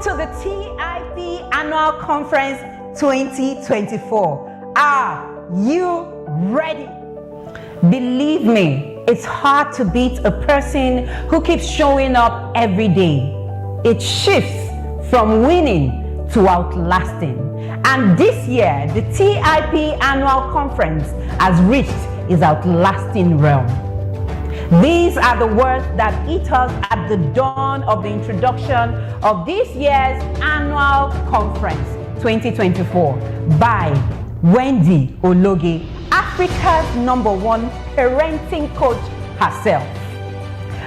Welcome to the TIP Annual Conference 2024. Are you ready? Believe me, it's hard to beat a person who keeps showing up every day. It shifts from winning to outlasting. And this year, the TIP Annual Conference has reached its outlasting realm. These are the words that hit us at the dawn of the introduction of this year's Annual Conference 2024 by Wendy Ologe, Africa's #1 parenting coach herself.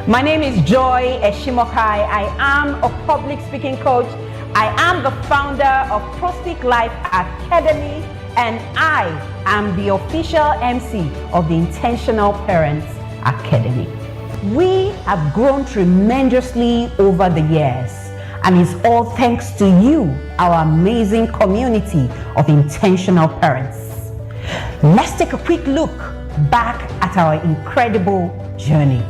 My name is Joy Eshimokai. I am a public speaking coach. I am the founder of Prospeak Life Academy, and I am the official MC of the Intentional Parents Academy. We have grown tremendously over the years, and it's all thanks to you, our amazing community of intentional parents. Let's take a quick look back at our incredible journey.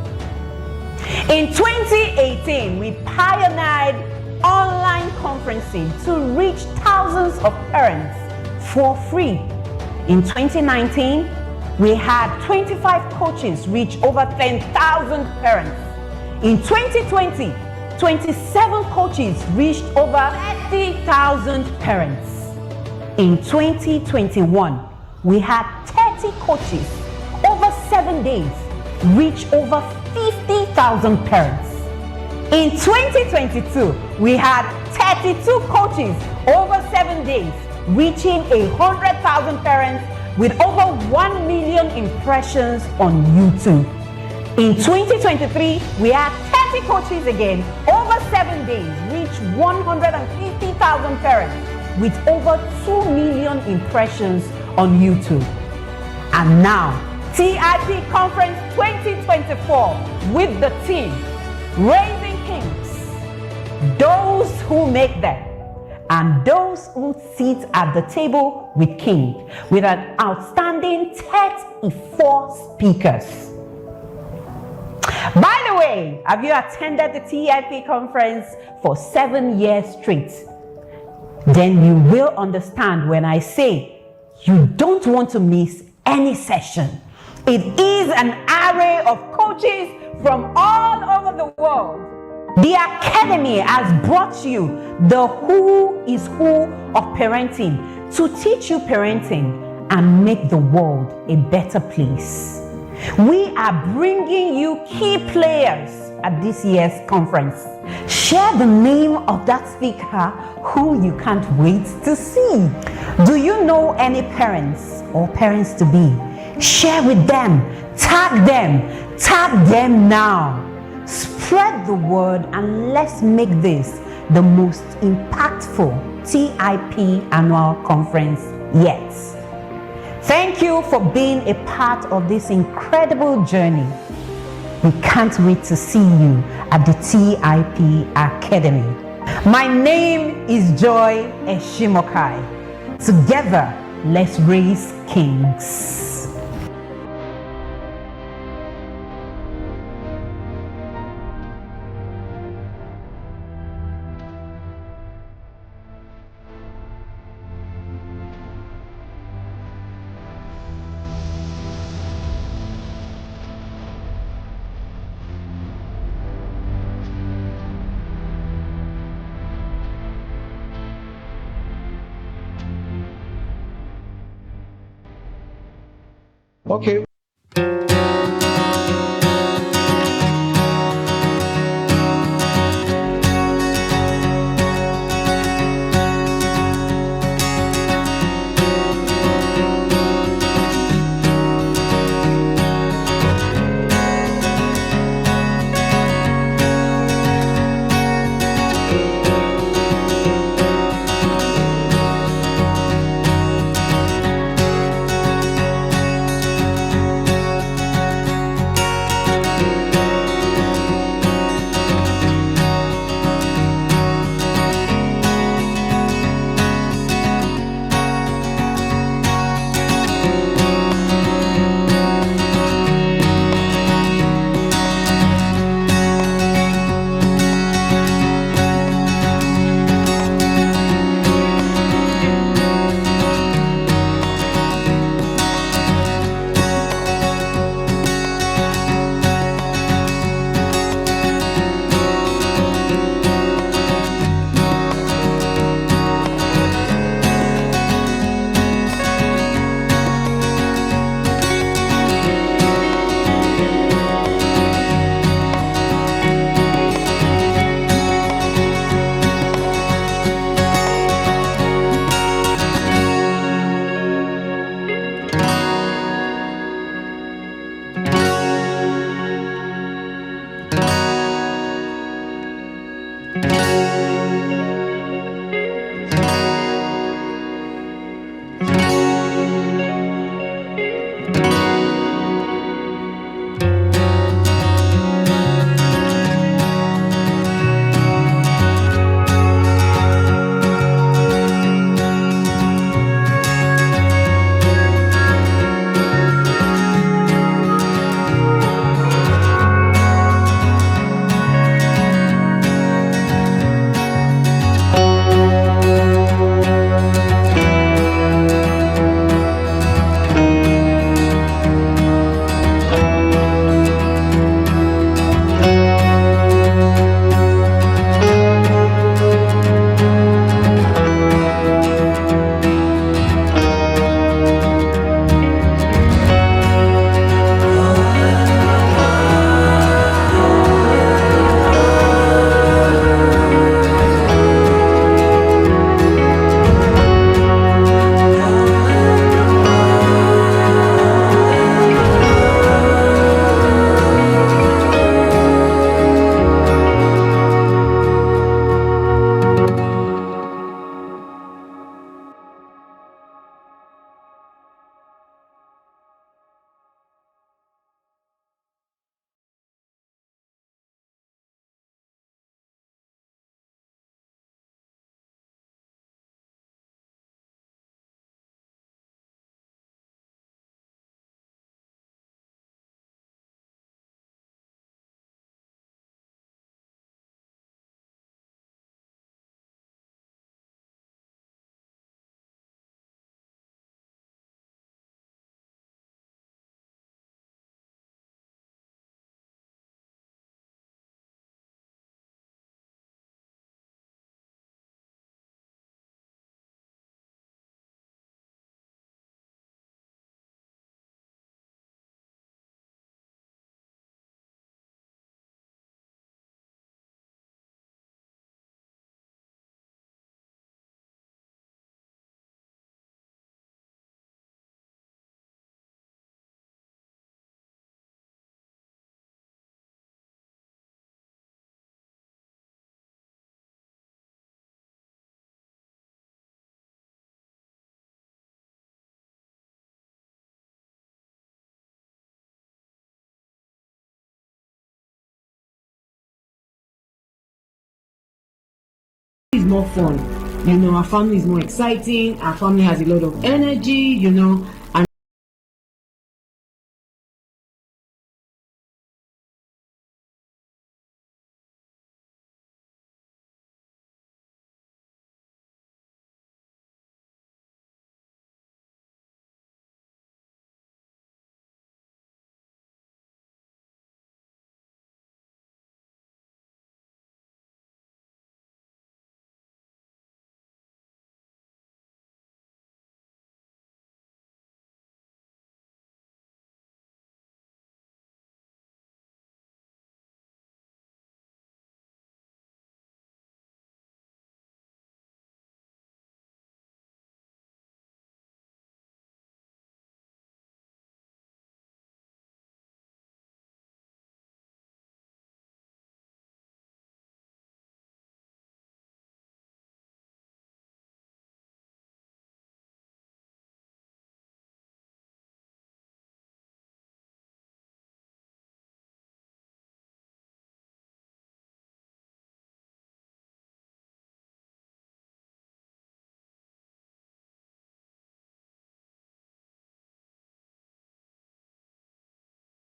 In 2018, we pioneered online conferencing to reach thousands of parents for free. In 2019, we had 25 coaches reach over 10,000 parents. In 2020, 27 coaches reached over 30,000 parents. In 2021, we had 30 coaches over 7 days reach over 50,000 parents. In 2022, we had 32 coaches over 7 days reaching 100,000 parents with over 1 million impressions on YouTube. In 2023, we had 30 coaches again over 7 days reach 150,000 parents with over 2 million impressions on YouTube. And now, TIP Conference 2024 with the team Raising Kings, those who make them, and those who sit at the table with King, with an outstanding 34 speakers. By the way, have you attended the TIP conference for 7 years straight? Then you will understand when I say you don't want to miss any session. It is an array of coaches from all over the world. The Academy has brought you the who is who of parenting to teach you parenting and make the world a better place. We are bringing you key players at this year's conference. Share the name of that speaker who you can't wait to see. Do you know any parents or parents to be? Share with them, tag them now. Spread the word and let's make this the most impactful TIP Annual Conference yet. Thank you for being a part of this incredible journey. We can't wait to see you at the TIP Academy. My name is Joy Eshimokai. Together, let's raise kings. Okay. Is more fun. Our family is more exciting. Our family has a lot of energy, and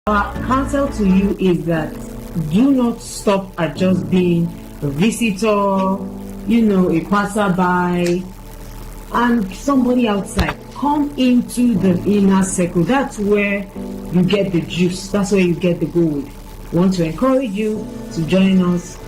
our counsel to you is that do not stop at just being a visitor, a passerby, and somebody outside. Come into the inner circle. That's where you get the juice. That's where you get the gold. I want to encourage you to join us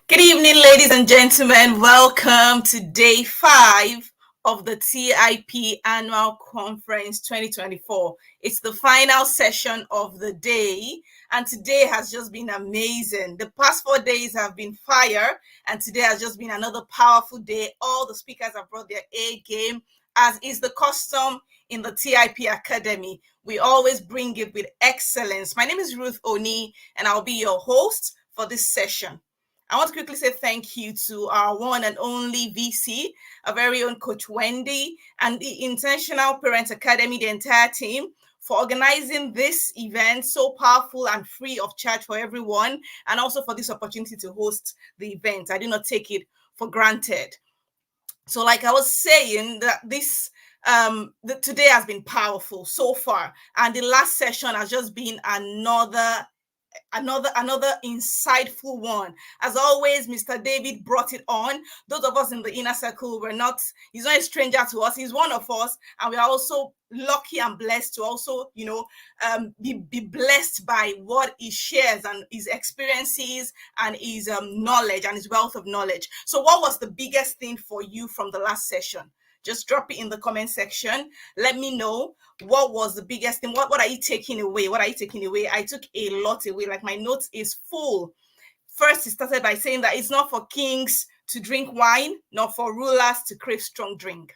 Good evening, ladies and gentlemen. Welcome to day 5 of the TIP Annual Conference 2024. It's the final session of the day, and today has just been amazing. The past 4 days have been fire, and today has just been another powerful day. All the speakers have brought their A game, as is the custom in the TIP Academy. We always bring it with excellence. My name is Ruth Oni, and I'll be your host for this session. I want to quickly say thank you to our one and only VC, our very own Coach Wendy, and the Intentional Parent Academy, the entire team, for organizing this event so powerful and free of charge for everyone, and also for this opportunity to host the event. I do not take it for granted. So, like I was saying, that today has been powerful so far, and the last session has just been another insightful one. As always, Mr. David brought it on. Those of us in the inner circle, he's not a stranger to us. He's one of us, and we are also lucky and blessed to also, be blessed by what he shares and his experiences and his knowledge and his wealth of knowledge. So what was the biggest thing for you from the last session? Just drop it in the comment section. Let me know what was the biggest thing. What are you taking away? What are you taking away? I took a lot away. Like, my notes is full. First, he started by saying that it's not for kings to drink wine, nor for rulers to crave strong drink.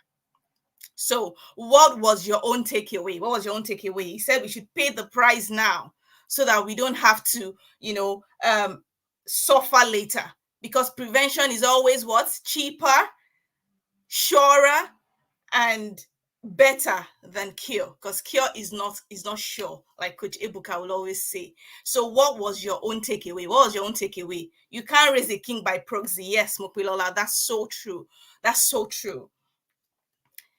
So what was your own takeaway? What was your own takeaway? He said we should pay the price now so that we don't have to, suffer later. Because prevention is always what? Cheaper, surer, and better than cure, because cure is not sure, like Coach Ebuka will always say. So what was your own takeaway? What was your own takeaway? You can't raise a king by proxy. Yes, Mopilola, that's so true. That's so true.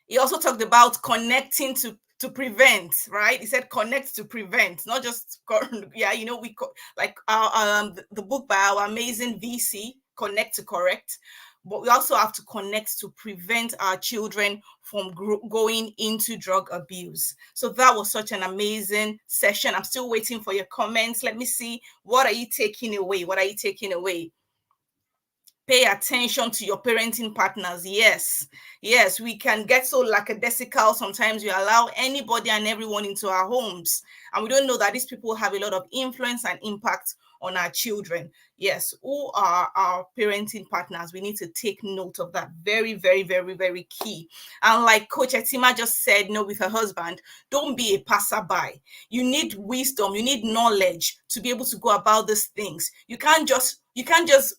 He also talked about connecting to prevent, right? He said connect to prevent, not just yeah, like the book by our amazing VC, Connect to Correct. But we also have to connect to prevent our children from going into drug abuse. So that was such an amazing session. I'm still waiting for your comments. Let me see. What are you taking away? What are you taking away? Pay attention to your parenting partners. Yes, we can get so lackadaisical. Sometimes we allow anybody and everyone into our homes, and we don't know that these people have a lot of influence and impact on our children. Yes, who are our parenting partners? We need to take note of that. Very, very, very, very key. And like Coach Etima just said, with her husband, don't be a passerby. You need wisdom, you need knowledge to be able to go about these things. You can't just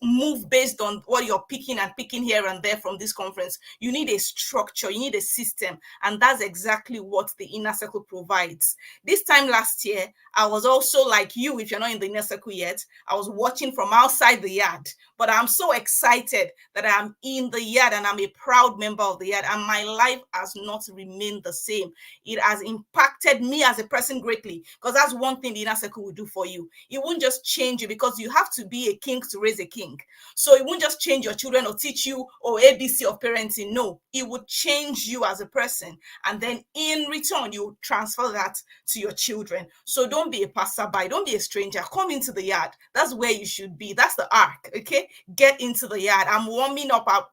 move based on what you're picking here and there from this conference. You need a structure, you need a system, and that's exactly what the inner circle provides. This time last year, I was also like you. If you're not in the inner circle yet, I was watching from outside the yard, but I'm so excited that I'm in the yard and I'm a proud member of the yard, and my life has not remained the same. It has impacted me as a person greatly, because that's one thing the inner circle will do for you. It won't just change you, because you have to be a king to raise a king. So it won't just change your children or teach you or ABC of parenting. No, it would change you as a person, and then in return you transfer that to your children. So don't be a passerby, don't be a stranger. Come into the yard. That's where you should be. That's the arc. Okay, get into the yard. I'm warming up,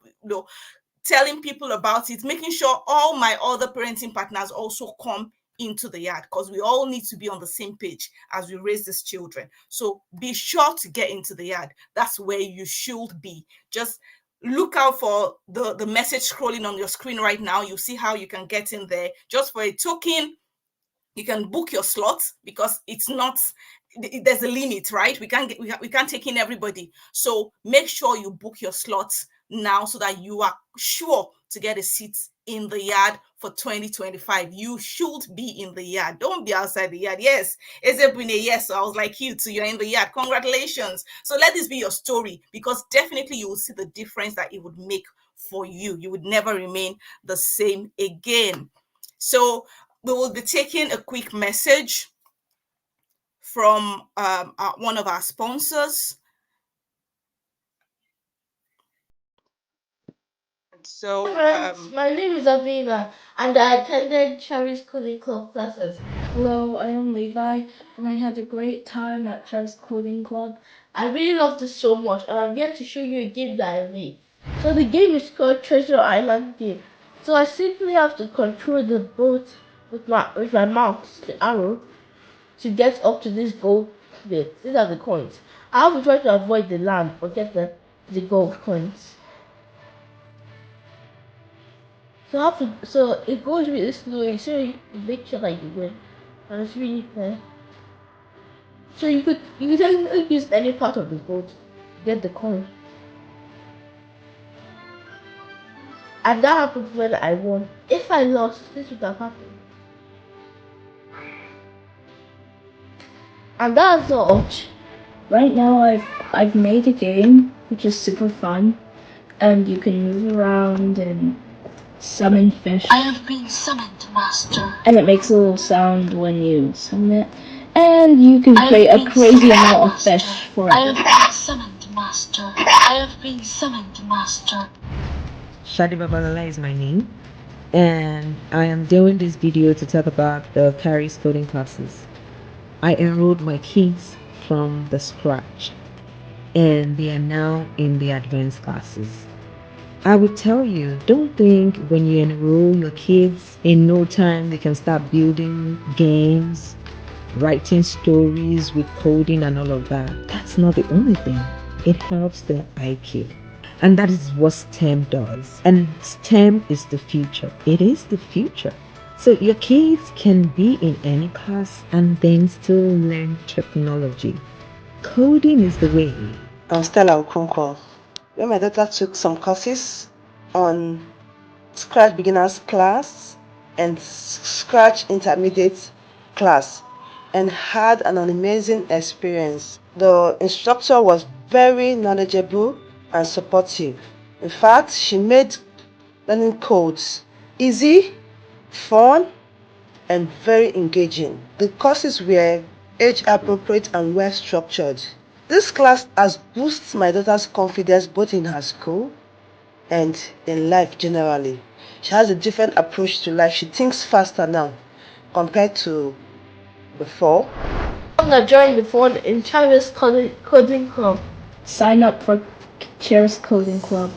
telling people about it, making sure all my other parenting partners also come into the yard, because we all need to be on the same page as we raise these children. So be sure to get into the yard. That's where you should be. Just look out for the message scrolling on your screen right now. You see how you can get in there. Just for a token, you can book your slots, because it's not, there's a limit, right? We can't take in everybody. So make sure you book your slots now, so that you are sure to get a seat in the yard for 2025. You should be in the yard. Don't be outside the yard. Yes, Ezebune, yes. So I was like you too. You're in the yard. Congratulations. So let this be your story, because definitely you will see the difference that it would make for you. You would never remain the same again. So we will be taking a quick message from one of our sponsors. So, my name is Aviva, and I attended Cherry Schooling Club classes Hello, I am Levi, and I had a great time at Trans Coding Club. I really loved it so much, and I'm here to show you a game that I made. So the game is called Treasure Island Game. So I simply have to control the boat with my mouse, the arrow, to get up to this gold bit. These are the coins. I have to try to avoid the land, but get the gold coins. So it goes really slowly, so you make sure that you win. And it's really fair. So you could technically use any part of the boat to get the coin. And that happened when I won. If I lost, this would have happened. And that's all. Right now I've made a game which is super fun, and you can move around and summon fish. I have been summoned, Master. And it makes a little sound when you summon it. And you can create a crazy amount of fish for I it. have been summoned, Master. I have been summoned, Master. Shadi Babalala is my name, and I am doing this video to talk about the Carrie's coding classes. I enrolled my kids from the scratch, and they are now in the advanced classes. I would tell you, don't think when you enroll your kids, in no time they can start building games, writing stories with coding and all of that. That's not the only thing. It helps their IQ. And that is what STEM does. And STEM is the future. It is the future. So your kids can be in any class and then still learn technology. Coding is the way. I'm Stella Okonkwo. When my daughter took some courses on Scratch Beginners class and Scratch Intermediate class and had an amazing experience. The instructor was very knowledgeable and supportive. In fact, she made learning codes easy, fun, and very engaging. The courses were age appropriate and well structured. This class has boosted my daughter's confidence both in her school and in life generally. She has a different approach to life. She thinks faster now compared to before. I'm gonna join the phone in Charis Coding Club. Sign up for Charis Coding Club.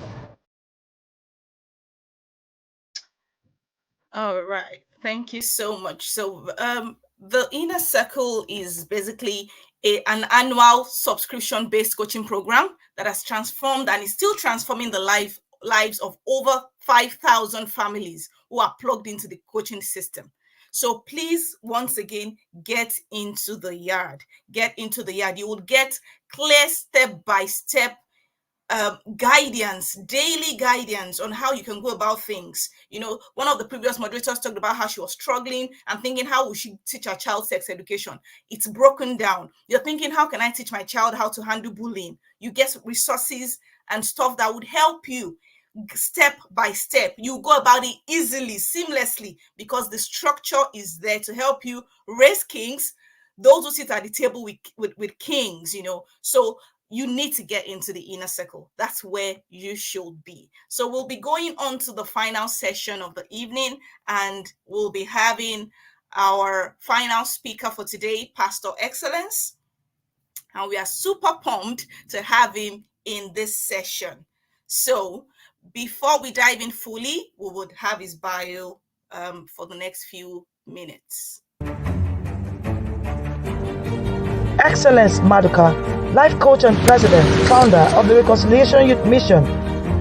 All right. Thank you so much. So the Inner Circle is basically an annual subscription-based coaching program that has transformed and is still transforming the lives of over 5,000 families who are plugged into the coaching system. So please, once again, get into the yard. Get into the yard. You will get clear step-by-step guidance, daily guidance on how you can go about things. You know, one of the previous moderators talked about how she was struggling and thinking, how we should teach our child sex education. It's broken down. You're thinking, how can I teach my child how to handle bullying? You get resources and stuff that would help you step by step. You go about it easily, seamlessly, because the structure is there to help you raise kings, those who sit at the table with kings, you know. So you need to get into the Inner Circle. That's where you should be. So we'll be going on to the final session of the evening, and we'll be having our final speaker for today, Pastor Excellence. And we are super pumped to have him in this session. So before we dive in fully, we would have his bio for the next few minutes. Excellence Maduka, life coach and president, founder of the Reconciliation Youth Mission.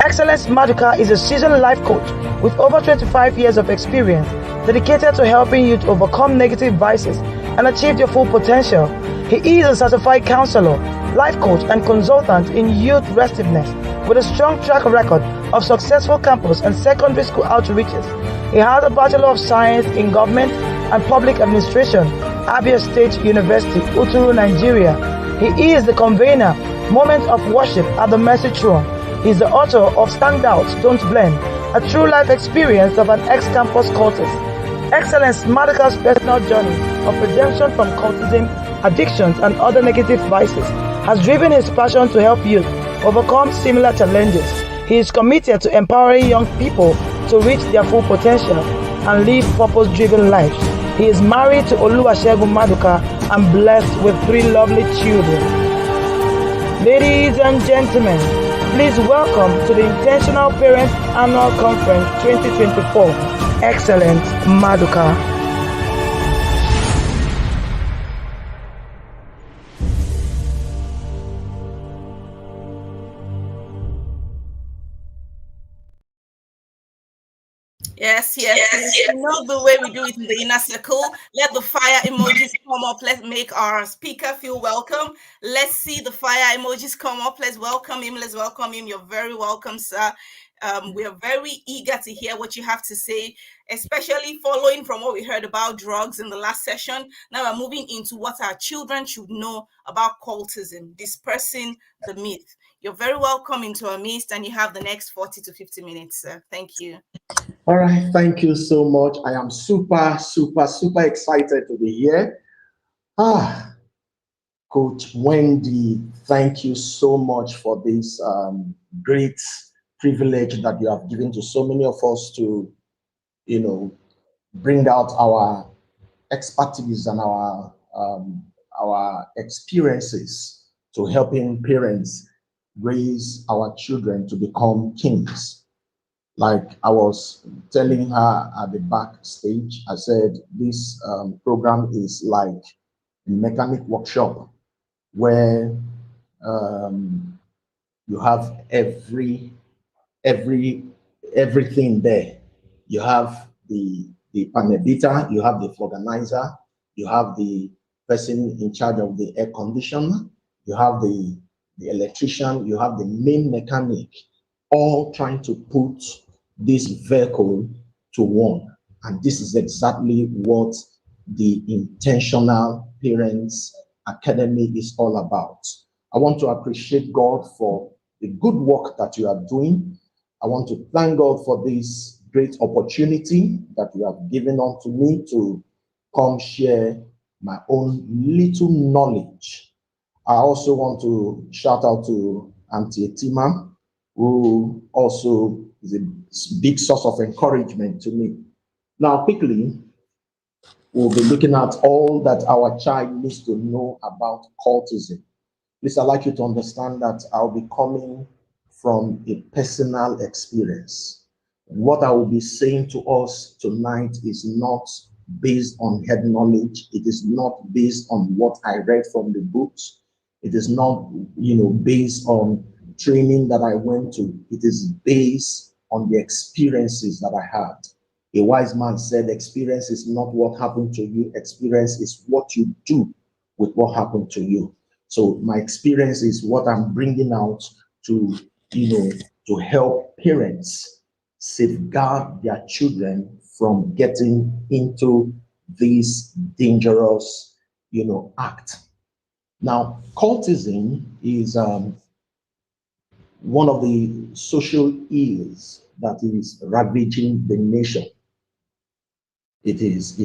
Excellence Maduka is a seasoned life coach with over 25 years of experience, dedicated to helping youth overcome negative vices and achieve their full potential. He is a certified counselor, life coach, and consultant in youth restiveness with a strong track record of successful campus and secondary school outreaches. He has a Bachelor of Science in Government and Public Administration, Abia State University, Uturu, Nigeria. He is the convener, Moment of Worship at the Mercy Throne. He is the author of Stand Out, Don't Blend, a true life experience of an ex-campus cultist. Excellence Maduka's personal journey of redemption from cultism, addictions, and other negative vices has driven his passion to help youth overcome similar challenges. He is committed to empowering young people to reach their full potential and live purpose-driven lives. He is married to Oluwasegun Maduka and blessed with 3 lovely children. Ladies and gentlemen, please welcome to the Intentional Parents Annual Conference 2024, Excellent Maduka. Yes. You know the way we do it in the inner circle. Let the fire emojis come up. Let's make our speaker feel welcome. Let's see the fire emojis come up. Let's welcome him. You're very welcome, sir. We are very eager to hear what you have to say, especially following from what we heard about drugs in the last session. Now we're moving into what our children should know about cultism, dispersing the myth. You're very welcome into our midst, and you have the next 40 to 50 minutes, sir. Thank you. All right, thank you so much. I am super excited to be here. Coach Wendy, thank you so much for this great privilege that you have given to so many of us to, bring out our expertise and our experiences to helping parents raise our children to become kings. Like I was telling her at the backstage, I said this program is like a mechanic workshop where you have everything there. You have the panel beater, you have the organizer, you have the person in charge of the air conditioner, you have the electrician, you have the main mechanic, all trying to put this vehicle to one. And this is exactly what the Intentional Parents Academy is all about. I want to appreciate God for the good work that you are doing. I want to thank God for this great opportunity that you have given unto me to come share my own little knowledge. I also want to shout out to Auntie Etima, who also is a big source of encouragement to me. Now, quickly, we'll be looking at all that our child needs to know about cultism. Please, I'd like you to understand that I'll be coming from a personal experience. What I will be saying to us tonight is not based on head knowledge. It is not based on what I read from the books. It is not, based on training that I went to. It is based on the experiences that I had. A wise man said, experience is not what happened to you. Experience is what you do with what happened to you. So my experience is what I'm bringing out to, to help parents safeguard their children from getting into this dangerous, act. Now, cultism is one of the social ills that is ravaging the nation. It is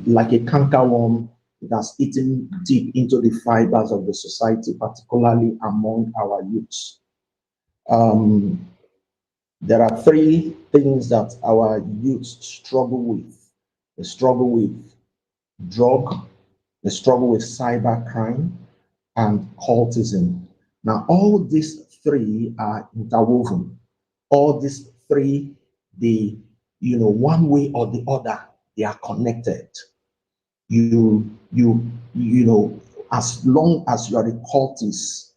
like a cankerworm. It has eaten deep into the fibers of the society, particularly among our youths. There are 3 things that our youths struggle with. They struggle with drug, they struggle with cybercrime, and cultism. Now, all these 3 are interwoven. All these 3, one way or the other, they are connected. As long as you are a cultist,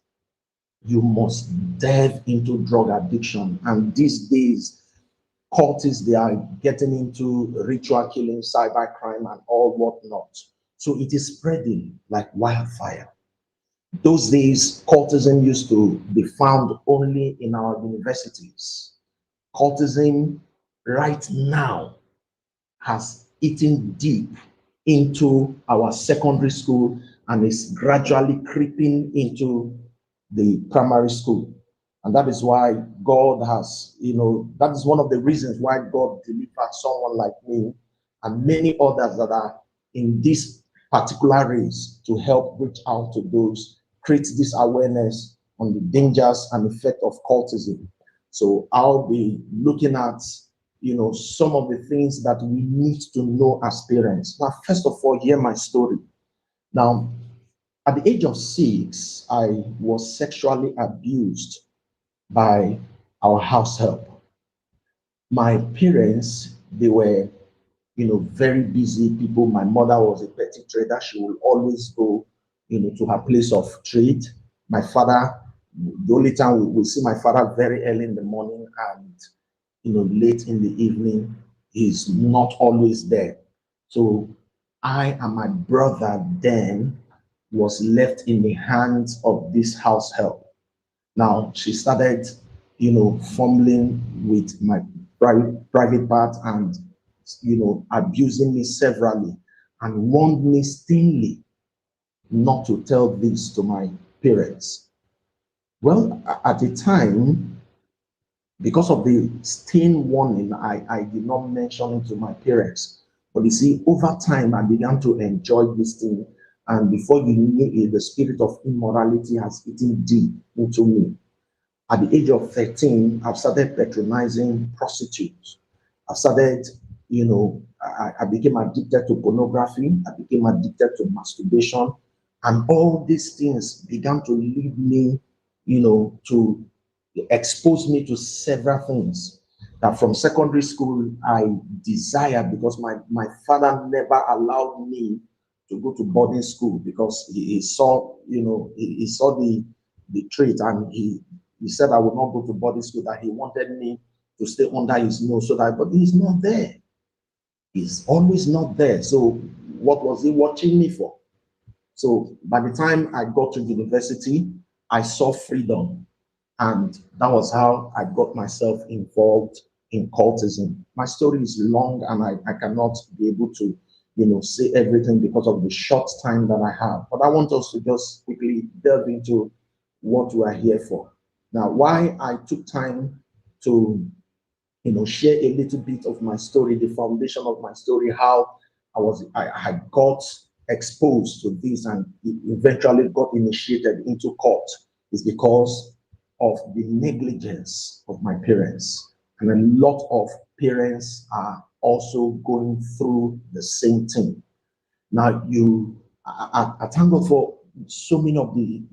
you must delve into drug addiction. And these days, cultists, they are getting into ritual killing, cybercrime, and all whatnot. So it is spreading like wildfire. Those days, cultism used to be found only in our universities. Cultism right now has eaten deep into our secondary school and is gradually creeping into the primary school. And that is why God has, that is one of the reasons why God delivered someone like me and many others that are in this particular race to help reach out to those, create this awareness on the dangers and effect of cultism. So I'll be looking at some of the things that we need to know as parents. Now, first of all, hear my story. Now, at the age of 6, I was sexually abused by our house help. My parents, they were, very busy people. My mother was a petty trader. She will always go, to her place of trade. My father, the only time we see my father very early in the morning and, late in the evening, he's not always there. So I and my brother then was left in the hands of this house help. Now she started, fumbling with my private part and, abusing me severally and warned me sternly not to tell this to my parents. Well, at the time, because of the stern warning, I did not mention it to my parents. But you see, over time, I began to enjoy this thing. And before you knew it, the spirit of immorality has eaten deep into me. At the age of 13, I've started patronizing prostitutes. I've started, I became addicted to pornography. I became addicted to masturbation. And all these things began to lead me, to expose me to several things that from secondary school I desired, because my father never allowed me to go to boarding school because he saw, he saw the trait, and he said I would not go to boarding school, that he wanted me to stay under his nose, so that, but he's not there. He's always not there. So what was he watching me for? So by the time I got to university, I saw freedom. And that was how I got myself involved in cultism. My story is long and I cannot be able to, say everything because of the short time that I have. But I want us to just quickly delve into what we are here for. Now, why I took time to, share a little bit of my story, the foundation of my story, how I got exposed to this and eventually got initiated into cult, is because of the negligence of my parents. And a lot of parents are also going through the same thing. Now, I thank God for so many of the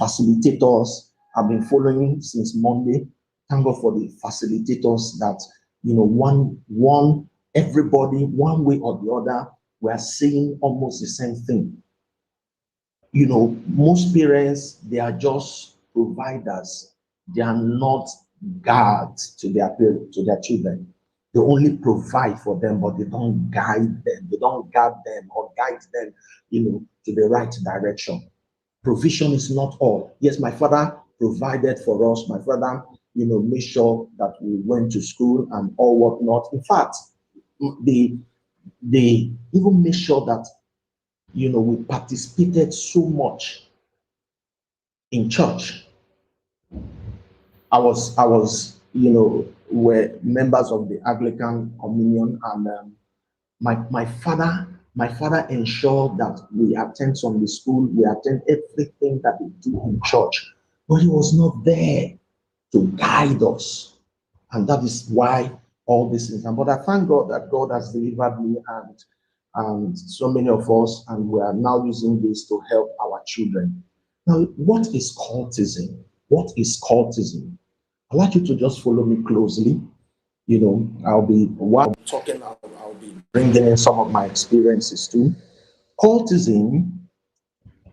facilitators I've been following since Monday. Thank God for the facilitators that, one everybody, one way or the other, we are saying almost the same thing. Most parents, they are just providers. They are not guards to their children. They only provide for them, but they don't guide them. They don't guard them or guide them, to the right direction. Provision is not all. Yes, my father provided for us. My father, made sure that we went to school and all whatnot. In fact, they even made sure that we participated so much in church. I was, were members of the Anglican Communion, and my father ensured that we attend Sunday school, we attend everything that we do in church, but he was not there to guide us, and that is why all these things. But I thank God that God has delivered me and so many of us, and we are now using this to help our children. Now, what is cultism? What is cultism? I'd like you to just follow me closely. While I'm talking, I'll be bringing in some of my experiences too. Cultism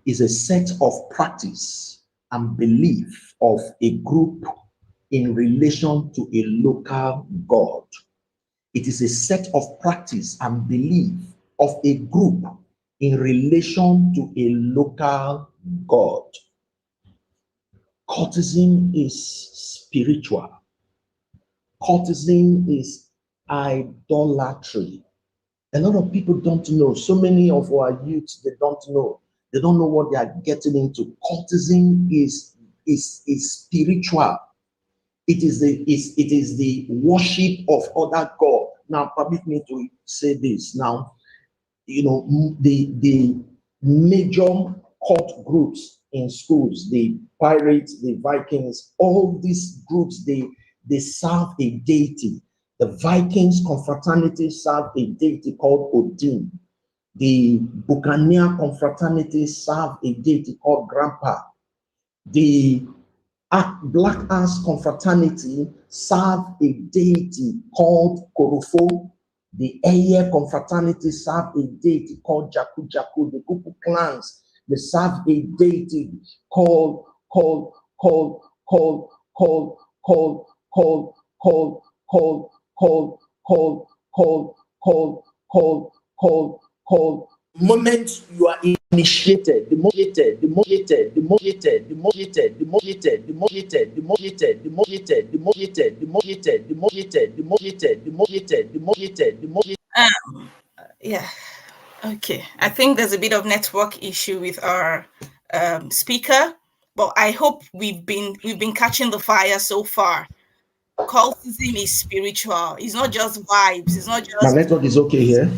is a set of practice and belief of a group in relation to a local god. It is a set of practice and belief of a group in relation to a local god. Cultism is spiritual. Cultism is idolatry. A lot of people don't know. So many of our youth, they don't know. They don't know what they are getting into. Cultism is spiritual. It is the worship of other God. Now, permit me to say this. Now, the major cult groups in schools, the pirates, the Vikings, all these groups, they they serve a deity. The Vikings confraternity serve a deity called Odin. The Buccaneer confraternity serve a deity called Grandpa. The Black Ass confraternity serve a deity called Korofo. The Eye confraternity serve a deity called Jaku Jaku. The Kuku clans, they serve a deity called moment you are initiated, Yeah. Okay. I think there's a bit of network issue with our speaker, but I hope we've been catching the fire so far. Cultism is spiritual. It's not just vibes. It's not My just network is okay here.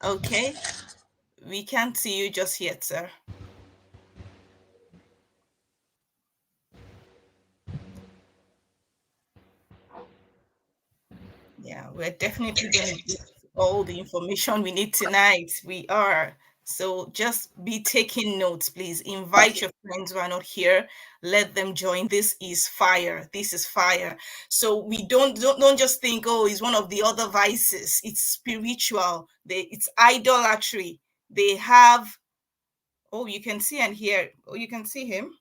okay. We can't see you just yet, sir. Yeah, we're definitely going to get all the information we need tonight. We are. So just be taking notes, please. Invite your friends who are not here. Let them join. This is fire. This is fire. So we don't just think, oh, it's one of the other vices. It's spiritual. It's idolatry. They have. Oh, you can see and hear. Oh, you can see him.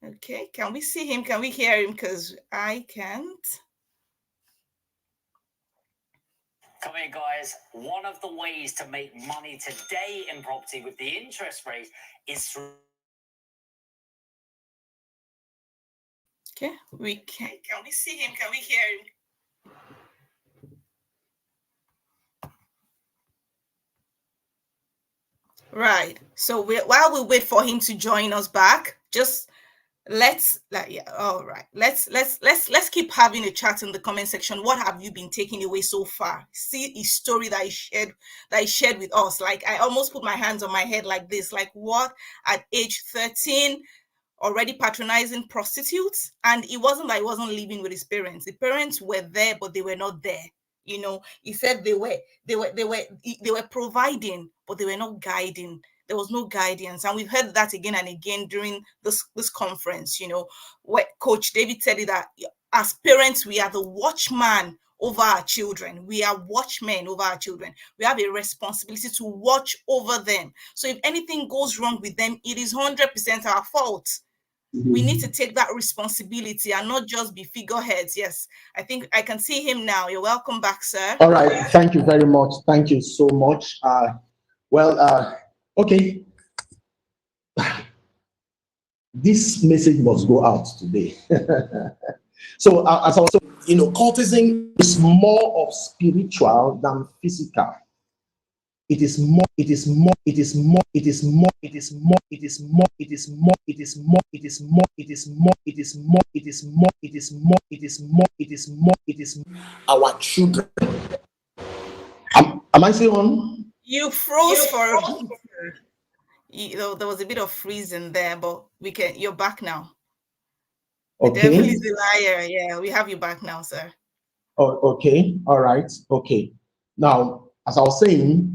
Okay, can we see him? Can we hear him? Because I can't. Come here, guys. One of the ways to make money today in property with the interest rate is through. Okay, we can. Can we see him? Can we hear him? Right. So while we wait for him to join us back, just let's all right. Let's keep having a chat in the comment section. What have you been taking away so far? See a story that he shared with us. Like, I almost put my hands on my head like this. Like, what, at age 13, already patronizing prostitutes? And it wasn't like he wasn't living with his parents. The parents were there, but they were not there. You know, he said they were providing, but they were not guiding. There was no guidance. And we've heard that again and again during this conference, you know, where Coach David said it, that as parents, we are the watchman over our children. We are watchmen over our children. We have a responsibility to watch over them. So if anything goes wrong with them, it is 100% our fault. We need to take that responsibility and not just be figureheads. Yes, I think I can see him now. You're welcome back, sir. All right. Thank you very much. Thank you so much. Okay. This message must go out today. So, as I was saying, you know, cultism is more of spiritual than physical. It is more, it is more, it is more, it is more, it is more, it is more, it is more, it is more, it is more, it is more, it is more, it is more, it is more, it is more, it is more, it is our children. Am I still on? You froze for a bit. You know, there was a bit of freezing there, but you're back now. The devil is a liar. Yeah, we have you back now, sir. Oh, okay. All right. Okay. Now, as I was saying,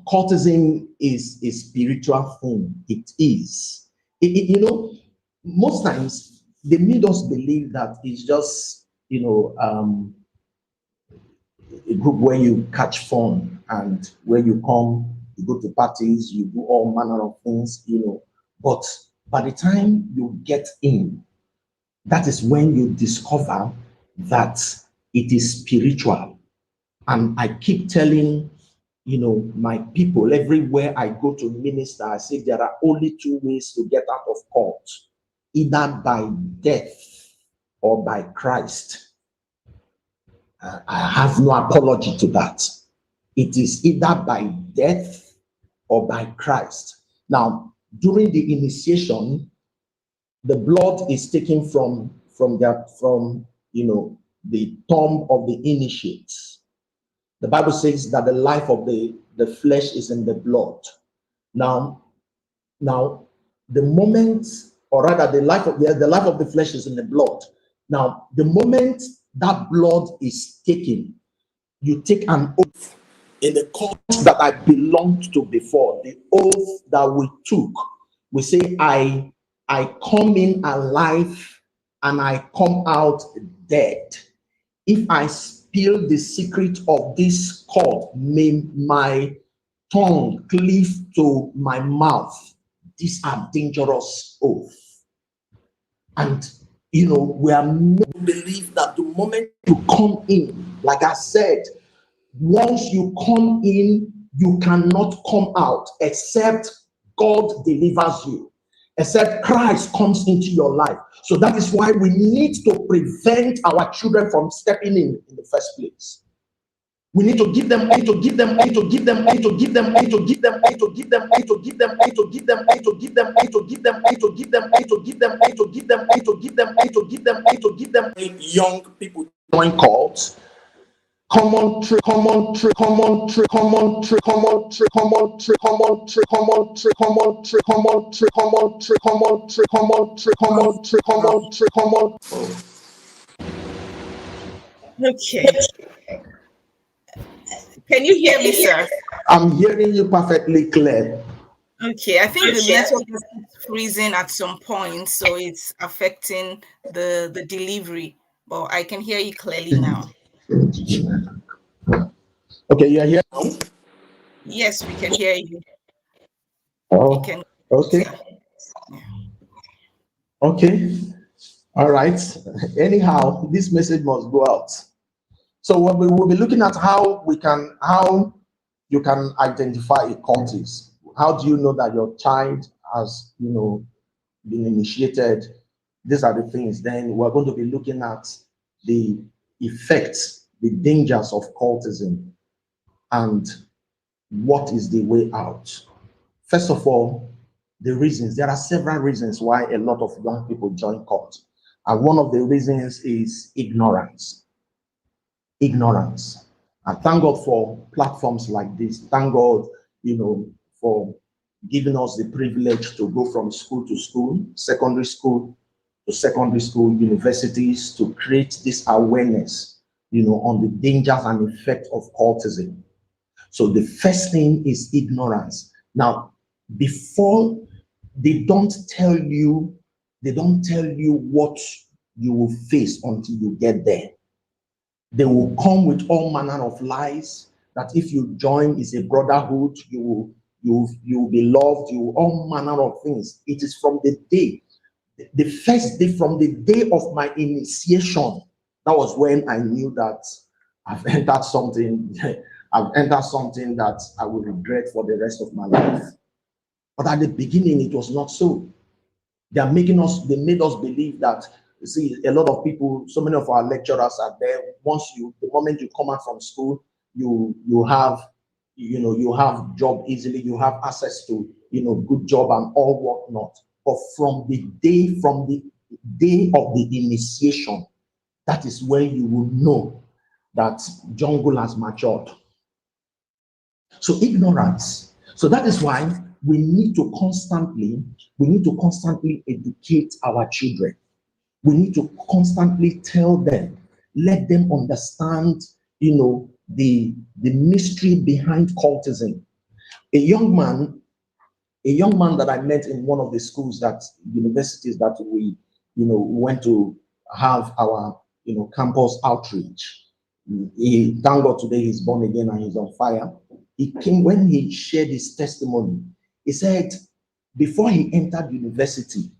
cultism is a spiritual thing. It is. You know, most times they made us believe that it's just, you know, a group where you catch fun and where you come, you go to parties, you do all manner of things, you know. But by the time you get in, that is when you discover that it is spiritual. And I keep telling, you know, my people, everywhere I go to minister, I say there are only two ways to get out of cult, either by death or by Christ. I have no apology to that. It is either by death or by Christ. Now, during the initiation, the blood is taken from you know, the tomb of the initiates. The Bible says that the life of the flesh is in the blood. Now, the moment or rather the life of the life of the flesh is in the blood. Now, the moment that blood is taken, you take an oath in the cult that I belonged to before. The oath that we took, we say, I come in alive and I come out dead. If I spill the secret of this cult, may my tongue cleave to my mouth. These are dangerous oaths. And we are made to believe that the moment you come in, like I said, once you come in, you cannot come out except God delivers you, except Christ comes into your life. So that is why we need to prevent our children from stepping in the first place. We need to give them, to give them, to give them, to give them, to give them, to give them, to give them, to give them, to give them, to give them, to give them, to give them, to give them, to give them, to give them, to give them. Young people join cults. Common trick, common trick, common trick, common trick, common trick, common trick, common trick, common trick, common trick, common trick, common trick, common trick, common trick, common trick, common trick, common. Okay. Can you hear me, sir? I'm hearing you perfectly clear. Okay, I think the network is freezing at some point, so it's affecting the delivery. But I can hear you clearly now. Okay, you are here now? Yes, we can hear you. Oh, okay. Okay. All right. Anyhow, this message must go out. So what we will be looking at how you can identify a cultist. How do you know that your child has, been initiated? These are the things. Then we're going to be looking at the effects, the dangers of cultism, and what is the way out. First of all, the reasons. There are several reasons why a lot of young people join cults. And one of the reasons is ignorance. Ignorance. And thank God for platforms like this. Thank God, for giving us the privilege to go from school to school, secondary school to secondary school, universities, to create this awareness, on the dangers and effects of cultism. So the first thing is ignorance. Now, before they don't tell you what you will face until you get there. They will come with all manner of lies that if you join is a brotherhood, you will be loved, all manner of things. It is from the first day, from the day of my initiation, that was when I knew that I've entered something. I've entered something that I will regret for the rest of my life. But at the beginning, it was not so. They made us believe that, you see, a lot of people, so many of our lecturers are there. The moment you come out from school, you have job easily, you have access to, good job and all whatnot. But from the day of the initiation, that is where you will know that jungle has matured. So ignorance. So that is why we need to constantly educate our children. We need to constantly tell them, let them understand, the mystery behind cultism. A young man that I met in one of the schools, universities that we went to have our campus outreach. Thank God today he's born again and he's on fire. He came when he shared his testimony. He said before he entered university,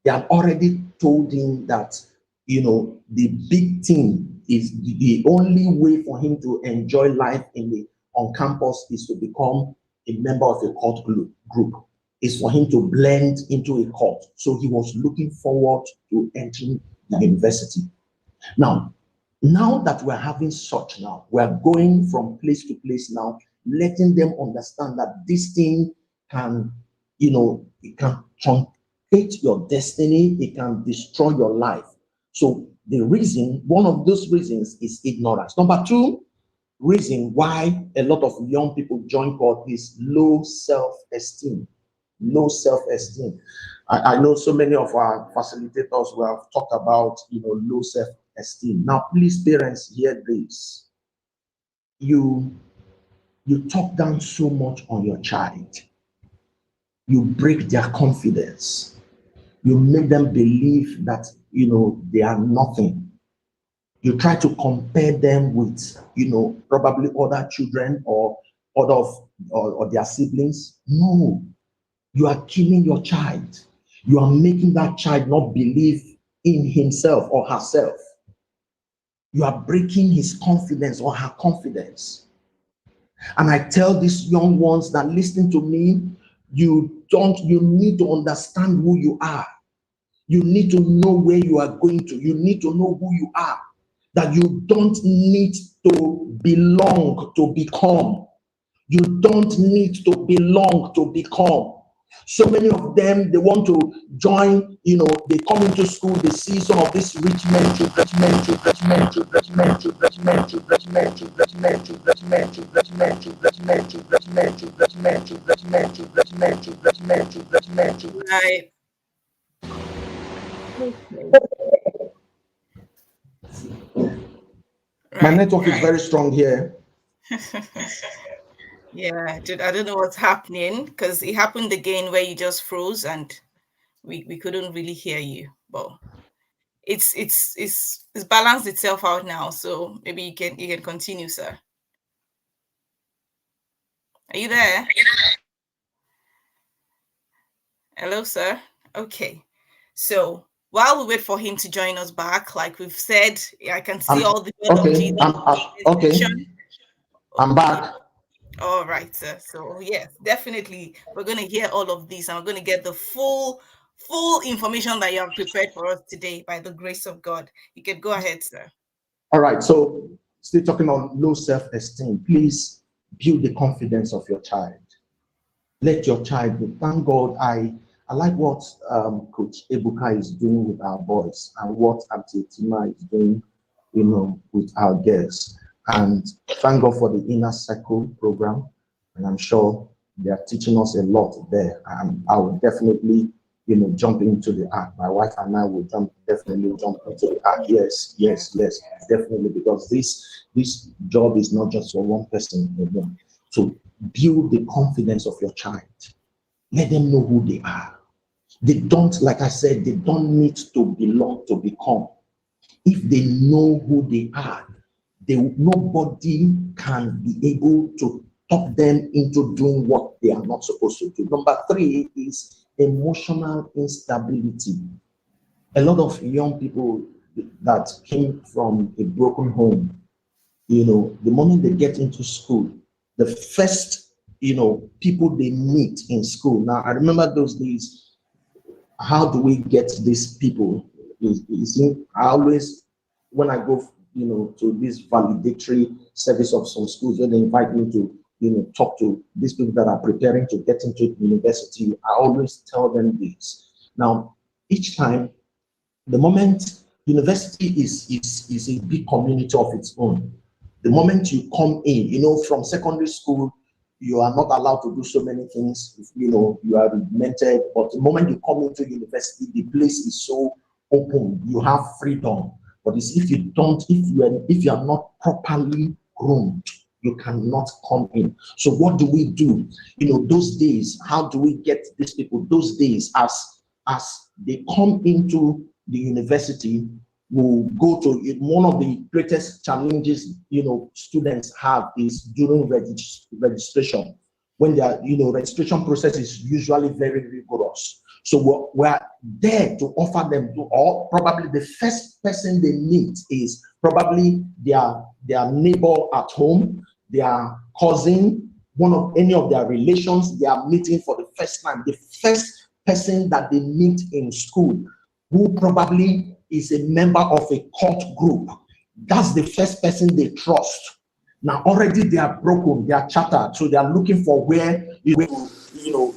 they had already told him that the big thing is the only way for him to enjoy life on campus is to become a member of a cult group. Is for him to blend into a cult. So he was looking forward to entering the university. Now that we're having such we're going from place to place now, letting them understand that this thing can, it can truncate your destiny, it can destroy your life. So one of those reasons is ignorance. Number two reason why a lot of young people join cult is low self-esteem. Low self-esteem. I know so many of our facilitators who have talked about, low self-esteem. Now, please, parents, hear this. You talk down so much on your child. You break their confidence. You make them believe that, they are nothing. You try to compare them with, probably other children or or their siblings. No, you are killing your child. You are making that child not believe in himself or herself. You are breaking his confidence or her confidence. And I tell these young ones that listen to me, you need to understand who you are. You need to know where you are going to. You need to know who you are. That you don't need to belong to become. You don't need to belong to become. So many of them, they want to join, they come into school, they see some of these rich men, Right. My Right. network is very strong here. Yeah, dude, I don't know what's happening because it happened again where you just froze and we couldn't really hear you. But it's balanced itself out now, so maybe you can continue, sir. Are you there? Hello, sir. Okay. So while we wait for him to join us back, like we've said, I can see all the blood of Jesus. Okay. I'm back. All right, sir. So yes, definitely we're going to hear all of this and we're going to get the full information that you have prepared for us today by the grace of God. You can go ahead, sir. All right. So still talking on low self-esteem. Please build the confidence of your child. Let your child be. Thank God. I like what Coach Ebuka is doing with our boys and what Auntie Tima is doing, with our girls. And thank God for the Inner Circle program. And I'm sure they are teaching us a lot there. And I will definitely, jump into the act. My wife and I will definitely jump into the act. Yes, definitely. Because this job is not just for one person alone. So build the confidence of your child. Let them know who they are. They don't, like I said, they don't need to belong to become. If they know who they are, nobody can be able to talk them into doing what they are not supposed to do. Number 3 is emotional instability. A lot of young people that came from a broken home, the moment they get into school, the first, people they meet in school. Now, I remember those days. How do we get these people? I always, when I go, to this validatory service of some schools, when they invite me to, talk to these people that are preparing to get into university, I always tell them this. Now, each time, the moment university is a big community of its own. The moment you come in, from secondary school, you are not allowed to do so many things. You are regimented. But the moment you come into university, the place is so open. You have freedom. But it's if you are not properly groomed, you cannot come in. So what do we do? Those days, how do we get these people? Those days, as they come into the university, will go to it. One of the greatest challenges students have is during registration. When their registration process is usually very rigorous. So we're there to offer them to, or probably the first person they meet is probably their neighbor at home, their cousin, one of any of their relations they are meeting for the first time. The first person that they meet in school, who probably is a member of a cult group. That's the first person they trust. Now already they are broken, they are shattered, so they are looking for where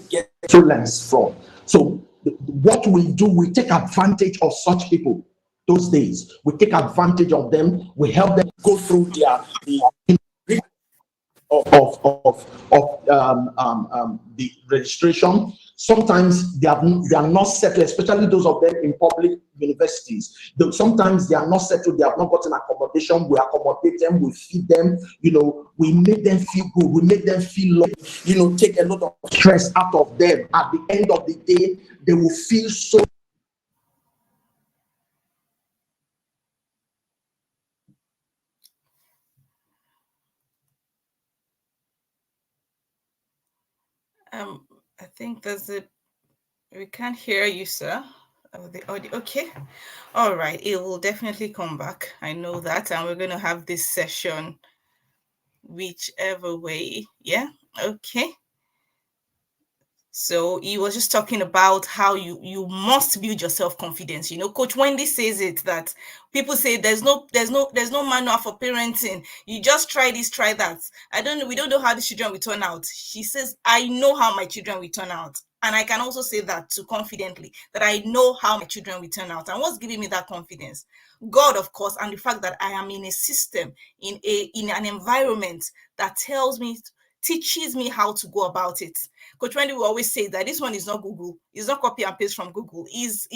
get tolerance from. So what we do, we take advantage of such people. Those days, we take advantage of them. We help them go through the registration, Sometimes they are not settled, especially those of them in public universities. Sometimes they are not settled, they have not gotten accommodation. We accommodate them, we feed them, we make them feel good, we make them feel loved, take a lot of stress out of them. At the end of the day, they will feel so. I think we can't hear you, sir. The audio. Okay. All right. It will definitely come back. I know that. And we're going to have this session whichever way. Yeah. Okay. So he was just talking about how you must build your self-confidence. Coach Wendy says it, that people say there's no manual for parenting. You just try this, try that. We don't know how the children will turn out. She says, I know how my children will turn out. And I can also say that too confidently, that I know how my children will turn out. And what's giving me that confidence? God, of course, and the fact that I am in a system, in an environment that teaches me how to go about it. Coach Wendy will always say that this one is not Google. It's not copy and paste from Google. Is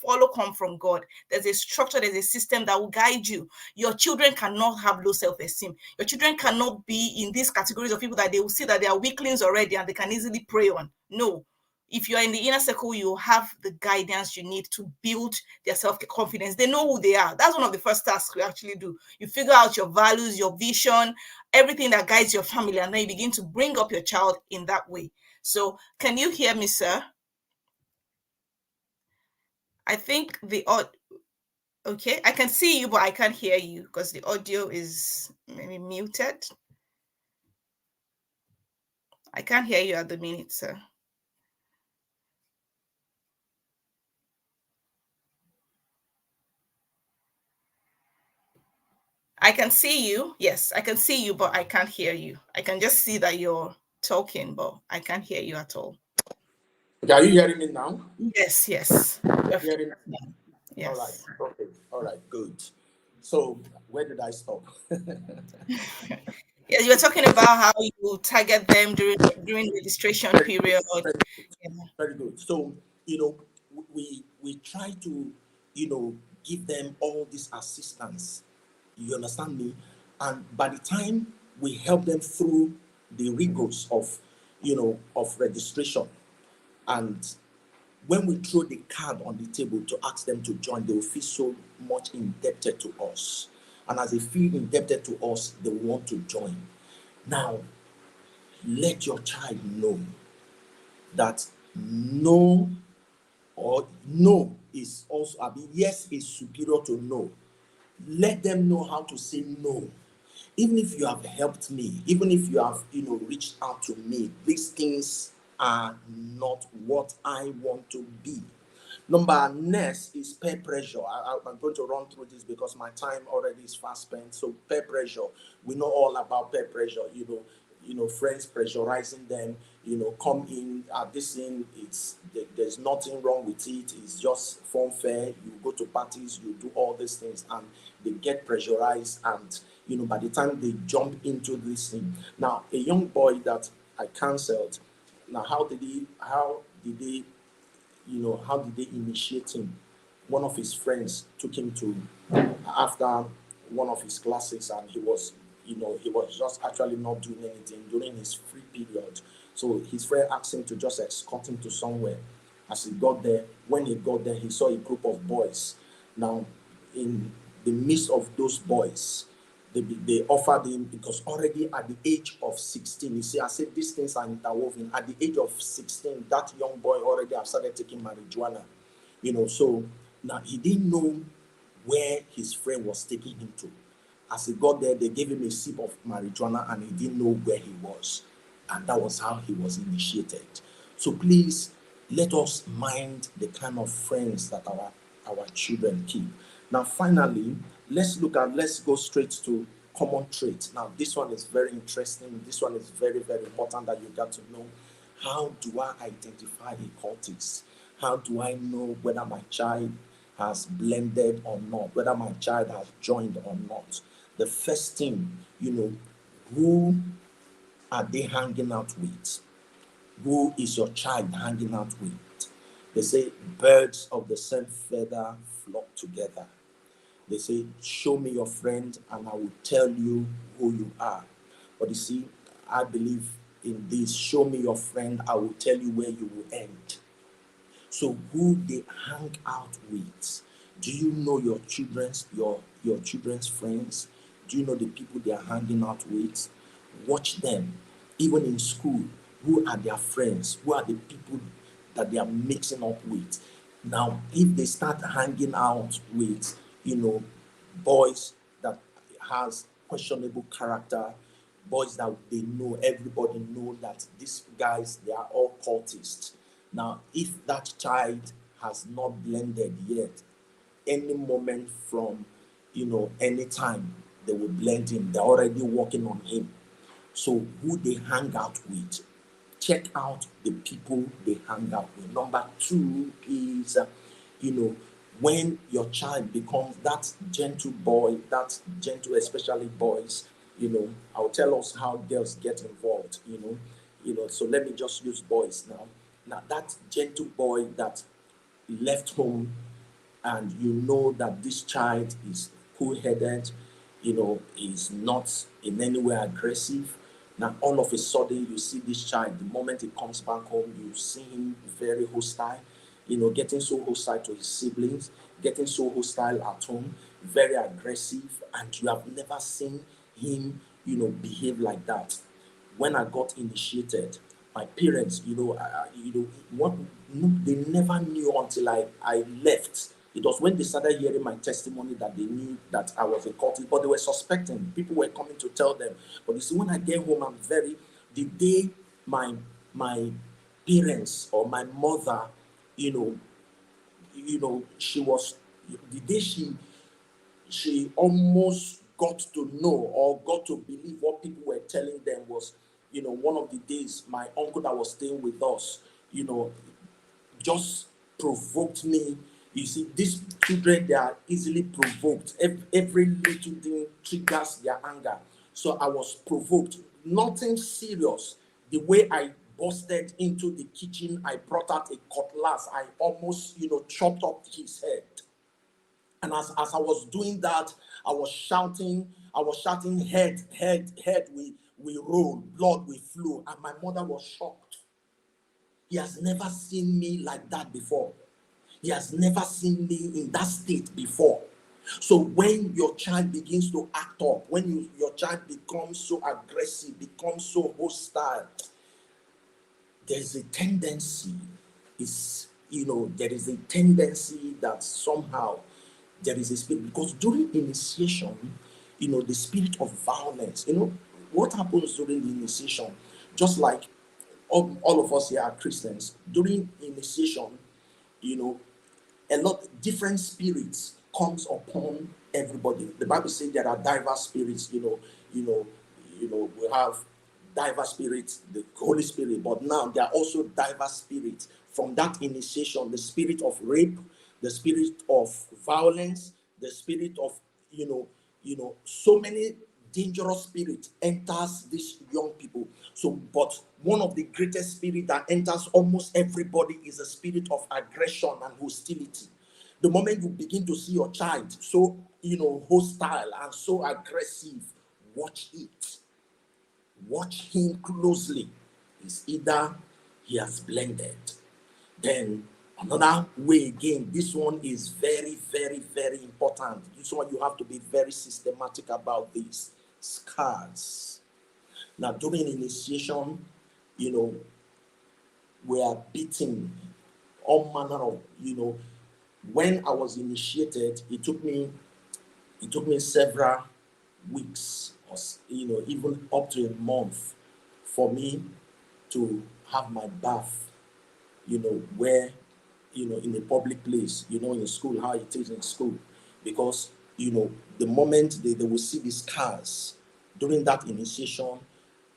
follow come from God. There's a structure, there's a system that will guide you. Your children cannot have low self-esteem. Your children cannot be in these categories of people that they will see that they are weaklings already and they can easily prey on. No. If you're in the inner circle, you have the guidance you need to build their self-confidence. They know who they are. That's one of the first tasks we actually do. You figure out your values, your vision, everything that guides your family, and then you begin to bring up your child in that way. So can you hear me, sir? I think okay, I can see you, but I can't hear you because the audio is maybe muted. I can't hear you at the minute, sir. I can see you. Yes, I can see you, but I can't hear you. I can just see that you're talking, but I can't hear you at all. Okay, are you hearing me now? Yes. Yes. Yes. All right. Okay. All right. Good. So where did I stop? Yeah, you were talking about how you target them during registration period. Very good. So we try to give them all this assistance. You understand me? And by the time we help them through the rigors of registration, and when we throw the card on the table to ask them to join, they will feel so much indebted to us. And as they feel indebted to us, they want to join. Now, let your child know that no is also, yes is superior to no. Let them know how to say no. Even if you have helped me, even if you have reached out to me, these things are not what I want to be. Number next is peer pressure. I'm going to run through this because my time already is fast spent. So peer pressure, we know all about peer pressure. Friends pressurizing them. Come in at this thing. There's nothing wrong with it. It's just fun fair. You go to parties, you do all these things, and they get pressurized. And by the time they jump into this thing, now a young boy that I counseled. Now, how did they initiate him? One of his friends took him to after one of his classes, and he was just actually not doing anything during his free period. So his friend asked him to just escort him to somewhere. As he got there, when he got there, he saw a group of boys. Now, in the midst of those boys, they offered him, because already at the age of 16, you see, I said these things are interwoven. At the age of 16, that young boy already have started taking marijuana. So now he didn't know where his friend was taking him to. As he got there, they gave him a sip of marijuana and he didn't know where he was. And that was how he was initiated. So please, let us mind the kind of friends that our children keep. Now, finally, let's go straight to common traits. Now, this one is very interesting. This one is very, very important that you got to know. How do I identify a cultist? How do I know whether my child has blended or not, whether my child has joined or not? The first thing, who are they hanging out with? Who is your child hanging out with? They say birds of the same feather flock together. They say, show me your friend and I will tell you who you are. But you see, I believe in this. Show me your friend, I will tell you where you will end. So who they hang out with? Do you know your children's friends? Do you know the people they are hanging out with? Watch them. Even in school, who are their friends? Who are the people that they are mixing up with? Now, if they start hanging out with, boys that has questionable character, boys that they know, everybody know that these guys, they are all cultists. Now, if that child has not blended yet, any moment from, any time, they will blend him. They're already working on him. So who they hang out with, check out the people they hang out with. Number two is, when your child becomes that gentle boy, that gentle, especially boys, I'll tell us how girls get involved, so let me just use boys now. Now that gentle boy that left home, and you know that this child is cool-headed, is not in any way aggressive. Now all of a sudden you see this child, the moment he comes back home, you see him very hostile, getting so hostile to his siblings, getting so hostile at home, very aggressive, and you have never seen him, behave like that. When I got initiated, my parents, what, no, they never knew until I left. It was when they started hearing my testimony that they knew that I was a cultist, but they were suspecting. People were coming to tell them. But you see, when I get home, the day my parents or my mother, she was, the day she almost got to know or got to believe what people were telling them was, one of the days my uncle that was staying with us, just provoked me. You see, these children, they are easily provoked. Every little thing triggers their anger. So I was provoked. Nothing serious. The way I busted into the kitchen, I brought out a cutlass. I almost, chopped up his head. And as I was doing that, I was shouting, head, we roll, blood we flew. And my mother was shocked. He has never seen me like that before. He has never seen me in that state before. So when your child begins to act up, when your child becomes so aggressive, becomes so hostile, there's a tendency, there is a tendency that somehow there is a spirit, because during initiation, the spirit of violence, what happens during the initiation, just like all of us here are Christians, during initiation, a lot different spirits comes upon everybody. The Bible says there are diverse spirits, we have diverse spirits, the Holy Spirit, but now there are also diverse spirits from that initiation, the spirit of rape, the spirit of violence, the spirit of, so many dangerous spirits enters these young people. So, but one of the greatest spirit that enters almost everybody is a spirit of aggression and hostility. The moment you begin to see your child so, hostile and so aggressive, watch it. Watch him closely. It's either he has blended. Then another way again, this one is very, very, very important. This one you have to be very systematic about this. Scars. Now during initiation, we are beaten all manner of, when I was initiated, it took me several weeks, or even up to a month for me to have my bath, where, in a public place, in school, how it is in school, because, the moment they will see the scars during that initiation,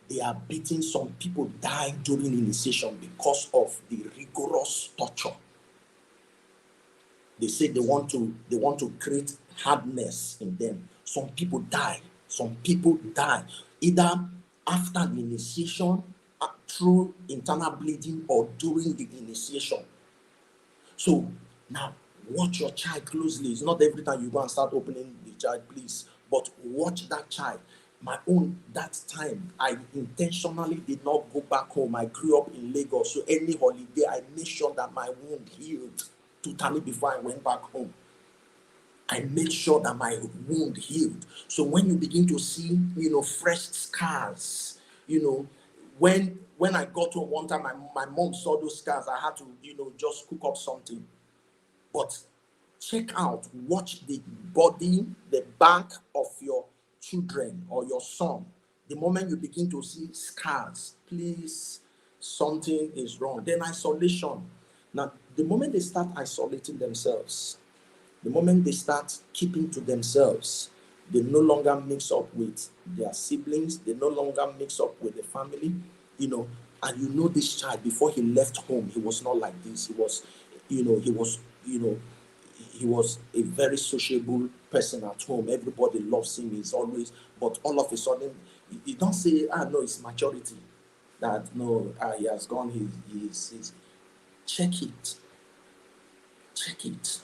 they are beating. Some people die during initiation because of the rigorous torture. They say they want to create hardness in them. Some people die. Either after the initiation through internal bleeding or during the initiation. So now watch your child closely. It's not every time you go and start opening the child, please, but watch that child. My own, that time, I intentionally did not go back home. I grew up in Lagos, so any holiday, I made sure that my wound healed totally before I went back home. I made sure that my wound healed. So when you begin to see, fresh scars, when I got home one time, my mom saw those scars. I had to, just cook up something. But check out, watch the body, the back of your children or your son. The moment you begin to see scars, please, something is wrong. Then isolation. Now, the moment they start isolating themselves, the moment they start keeping to themselves, they no longer mix up with their siblings, they no longer mix up with the family, and this child, before he left home, he was not like this. He was a very sociable person at home. Everybody loves him. He's always, but all of a sudden, you don't say, no, it's maturity. That no, he has gone, he's check it. Check it.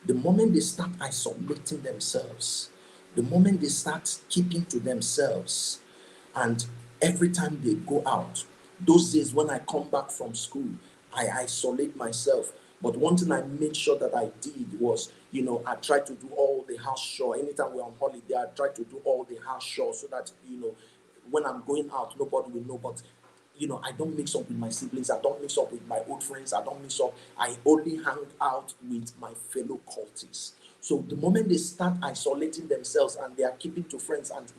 The moment they start isolating themselves, the moment they start keeping to themselves, and every time they go out, those days when I come back from school, I isolate myself. But one thing I made sure that I did was, I tried to do all the house chores. Anytime we're on holiday, I tried to do all the house chores so that, when I'm going out, nobody will know. But I don't mix up with my siblings. I don't mix up with my old friends. I don't mix up. I only hang out with my fellow cultists. So the moment they start isolating themselves and they are keeping to friends, and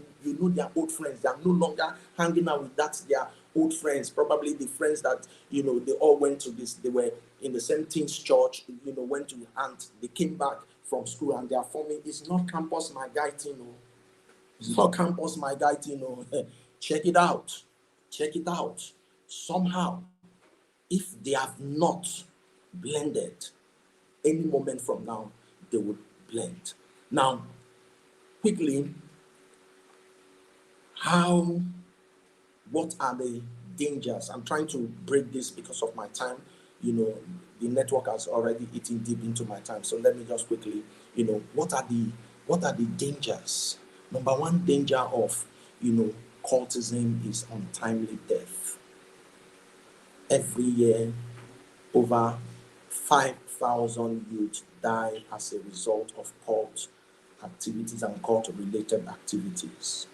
their old friends, they are no longer hanging out with their old friends. Probably the friends that, they all went to this, they were in the same teens church, went to, and they came back from school and they are forming. It's not campus my guy thing. It's not campus my guy thing. Check it out. Check it out. Somehow, if they have not blended, any moment from now, they would blend. Now, quickly, what are the dangers? I'm trying to break this because of my time. The network has already eaten deep into my time. So let me just quickly, what are the dangers? Number one danger of, cultism is untimely death. Every year, over 5,000 youth die as a result of cult activities and cult-related activities.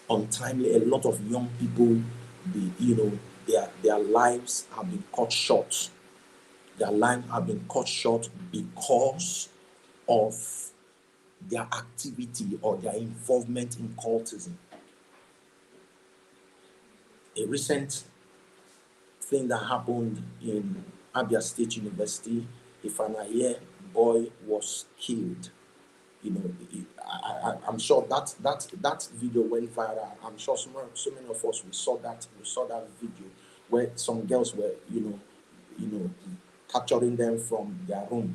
Untimely, a lot of young people, their lives have been cut short. Their lives have been cut short because of their activity or their involvement in cultism. A recent thing that happened in Abia State University, a final year boy was killed. I'm sure that video went viral. I'm sure so many of us we saw that video where some girls were capturing them from their room.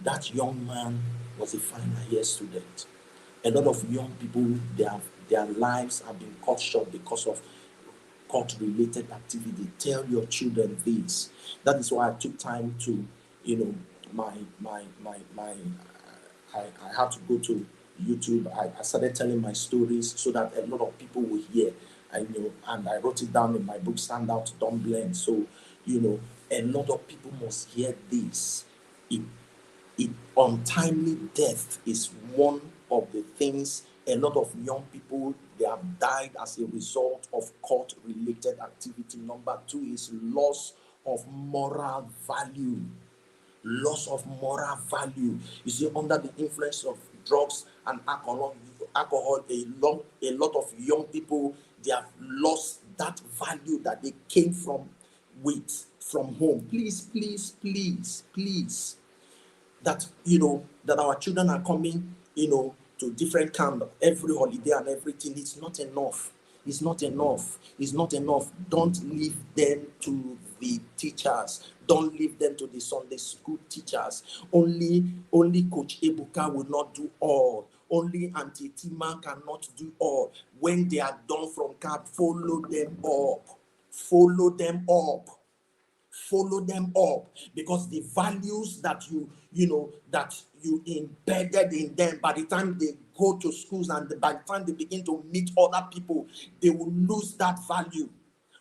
That young man was a final year student. A lot of young people, their lives have been cut short because of cult-related activity. Tell your children this. That is why I took time to, I had to go to YouTube. I started telling my stories so that a lot of people will hear. And I wrote it down in my book, Stand Out, Don't Blend. So, a lot of people must hear this. Untimely death is one of the things. A lot of young people, they have died as a result of cult-related activity. Number two is loss of moral value. Loss of moral value. You see, under the influence of drugs and alcohol, a lot of young people, they have lost that value that they came from home. Please. That our children are coming, to different camp every holiday and everything. It's not enough. Don't leave them to the teachers. Don't leave them to the Sunday school teachers. Only Coach Ebuka will not do all. only Auntie Tima cannot do all. When they are done from camp, follow them up. Follow them up. Follow them up, because the values that that you embedded in them, by the time they go to schools and by the time they begin to meet other people, they will lose that value.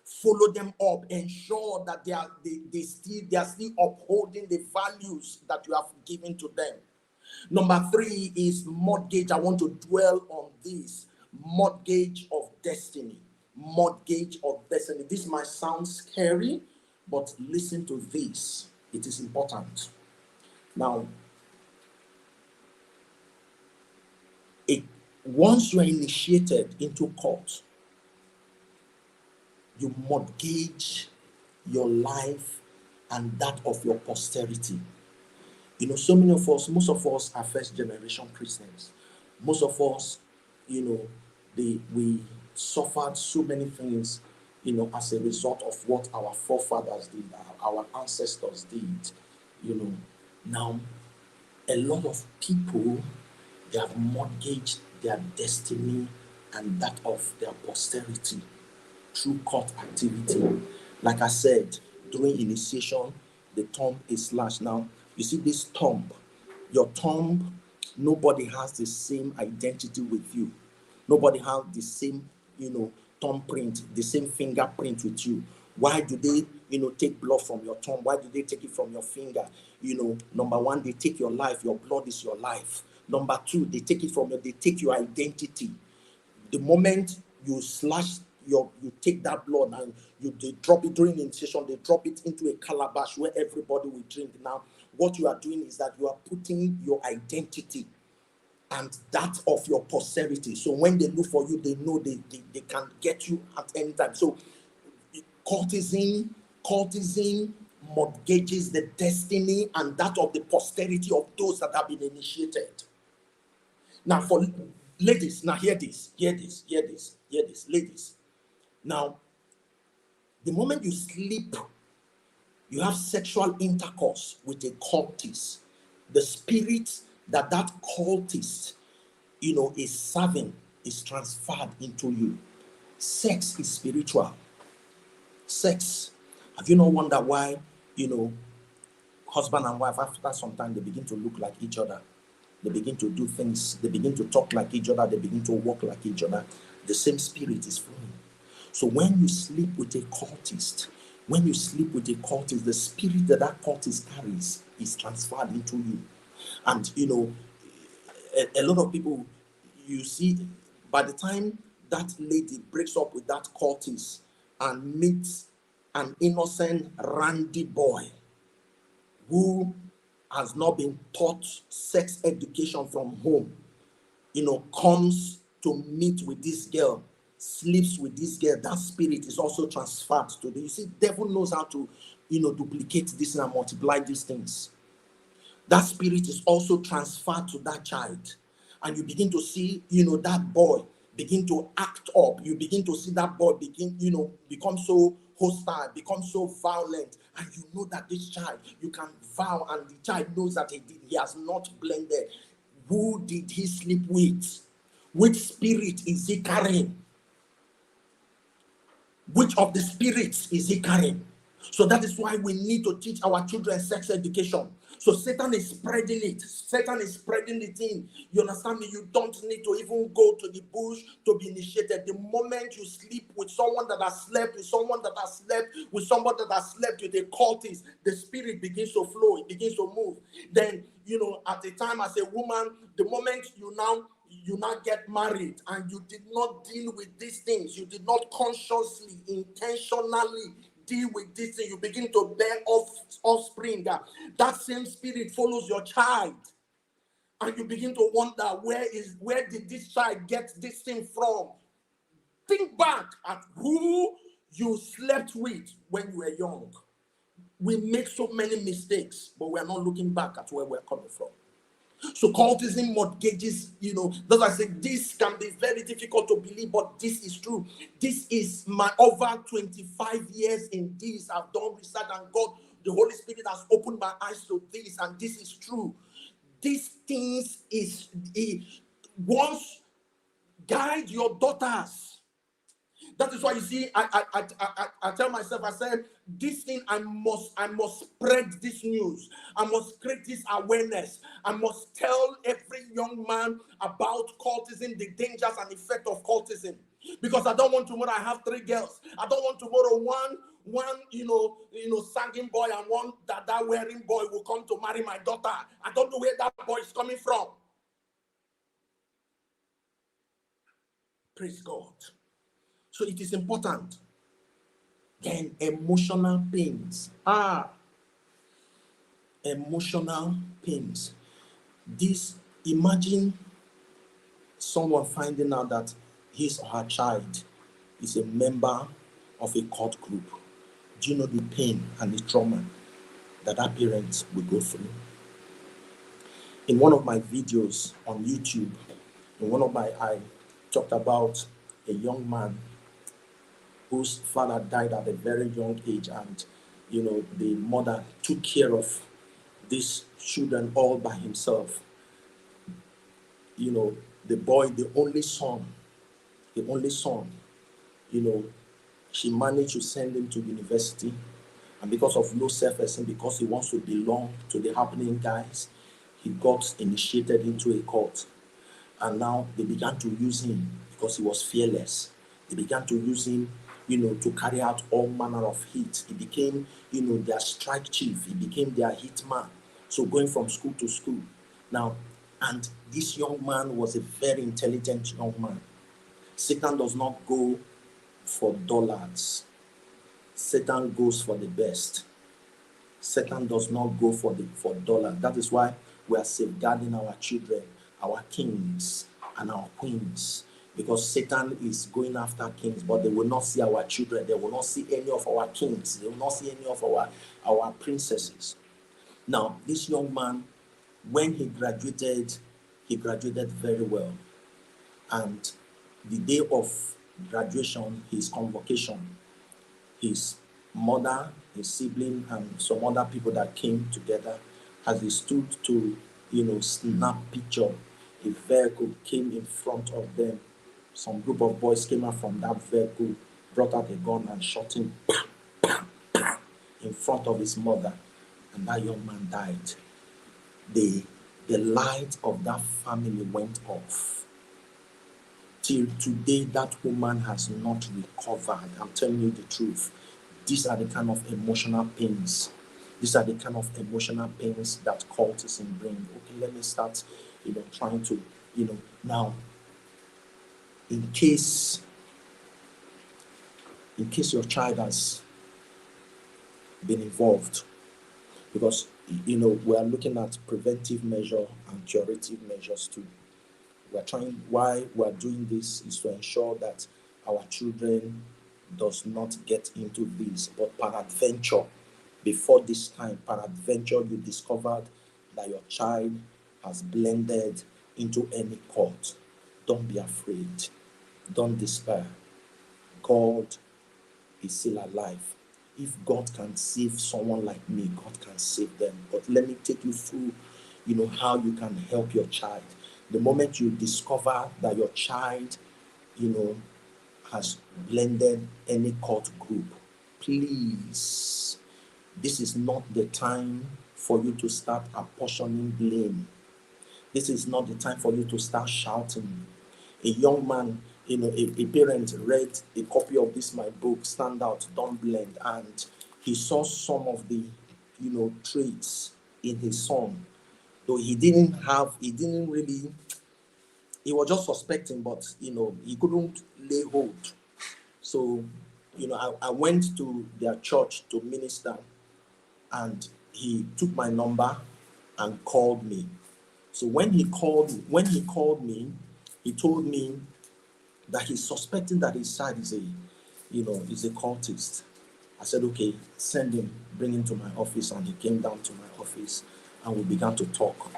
Follow them up. Ensure that they are still upholding the values that you have given to them. Number 3 is mortgage. I want to dwell on this. Mortgage of destiny. Mortgage of destiny. This might sound scary, but listen to this. It is important. Now, once you are initiated into court, you mortgage your life and that of your posterity. So many of us, most of us are first generation Christians. Most of us, we suffered so many things, as a result of what our forefathers did, our ancestors did. Now, a lot of people, they have mortgaged their destiny and that of their posterity through court activity. Like I said, during initiation, the thumb is slashed. Now, you see this thumb, your thumb, nobody has the same identity with you. Nobody has the same, thumbprint, the same fingerprint with you. Why do they, take blood from your thumb? Why do they take it from your finger? Number 1, they take your life. Your blood is your life. Number 2, they take it from you. They take your identity. The moment you take that blood and they drop it during the initiation, they drop it into a calabash where everybody will drink. Now, what you are doing is that you are putting your identity and that of your posterity. So when they look for you, they know they can get you at any time. So cultism mortgages the destiny and that of the posterity of those that have been initiated. Now, for ladies, now hear this, ladies. Now, the moment you sleep, you have sexual intercourse with a cultist, the spirit that cultist, is serving is transferred into you. Sex is spiritual. Sex. Have you not wondered why, husband and wife, after some time, they begin to look like each other? They begin to do things. They begin to talk like each other. They begin to walk like each other. The same spirit is flowing. So when you sleep with a cultist, the spirit that cultist carries is transferred into you. And, a lot of people, you see, by the time that lady breaks up with that cultist and meets an innocent, randy boy who has not been taught sex education from home, comes to meet with this girl, sleeps with this girl, that spirit is also transferred to the. You see, devil knows how to, duplicate this and multiply these things. That spirit is also transferred to that child. And you begin to see, that boy begin to act up. You begin to see that boy become so hostile, become so violent. And you know that this child, you can vow, and the child knows that he has not blended. Who did he sleep with? Which spirit is he carrying? Which of the spirits is he carrying? So that is why we need to teach our children sex education. So Satan is spreading it. Satan is spreading it in. You understand me? You don't need to even go to the bush to be initiated. The moment you sleep with someone that has slept with someone that has slept with someone that has slept with a cultist, the spirit begins to flow. It begins to move. Then, at the time as a woman, the moment you now get married and you did not deal with these things, you did not consciously, intentionally deal with this thing, you begin to bear offspring. That same spirit follows your child, and you begin to wonder, where did this child get this thing from? Think back at who you slept with when you were young. We make so many mistakes, but we are not looking back at where we're coming from. So cultism mortgages, that's why I say this can be very difficult to believe, but this is true. This is my over 25 years in this. I've done research, and God, the Holy Spirit has opened my eyes to this, and this is true. These things once guide your daughters. That is why you see, I tell myself, I said, this thing, I must spread this news. I must create this awareness. I must tell every young man about cultism, the dangers and effect of cultism. Because I don't want tomorrow I have 3 girls. I don't want tomorrow one sagging boy and one dada wearing boy will come to marry my daughter. I don't know where that boy is coming from. Praise God. So it is important. Then emotional pains. Emotional pains. Imagine someone finding out that his or her child is a member of a cult group. Do you know the pain and the trauma that parent will go through? In one of my videos on YouTube, I talked about a young man whose father died at a very young age, and the mother took care of these children all by himself. The boy, the only son, she managed to send him to university, and because of low self-esteem, because he wants to belong to the happening guys, he got initiated into a cult. And now they began to use him because he was fearless. They began to use him, to carry out all manner of hits. He became, their strike chief. He became their hitman. So going from school to school. Now, and this young man was a very intelligent young man. Satan does not go for dollars. Satan goes for the best. Satan does not go for dollars. That is why we are safeguarding our children, our kings and our queens, because Satan is going after kings, but they will not see our children. They will not see any of our kings. They will not see any of our princesses. Now, this young man, when he graduated very well. And the day of graduation, his convocation, his mother, his sibling, and some other people that came together, as they stood to, snap picture, a vehicle came in front of them. Some group of boys came out from that vehicle, brought out a gun and shot him in front of his mother, and that young man died. The light of that family went off. Till today, that woman has not recovered. I'm telling you the truth. These are the kind of emotional pains. These are the kind of emotional pains that cultism bring. Okay, let me start, trying to, now, in case your child has been involved, because, we are looking at preventive measure and curative measures too. Why we are doing this is to ensure that our children does not get into this, but peradventure, before this time, peradventure, you discovered that your child has blended into any cult. Don't be afraid. Don't despair. God is still alive. If God can save someone like me, God can save them. But let me take you through, how you can help your child. The moment you discover that your child, has blended any cult group, please, this is not the time for you to start apportioning blame. This is not the time for you to start shouting. A young man, a parent read a copy of this, my book, Stand Out, Don't Blend, and he saw some of the, traits in his son. Though he was just suspecting, but, he couldn't lay hold. So, I went to their church to minister, and he took my number and called me. So when he called me, he told me that he's suspecting that his child is a cultist. I said, okay, send him, bring him to my office, and he came down to my office, and we began to talk.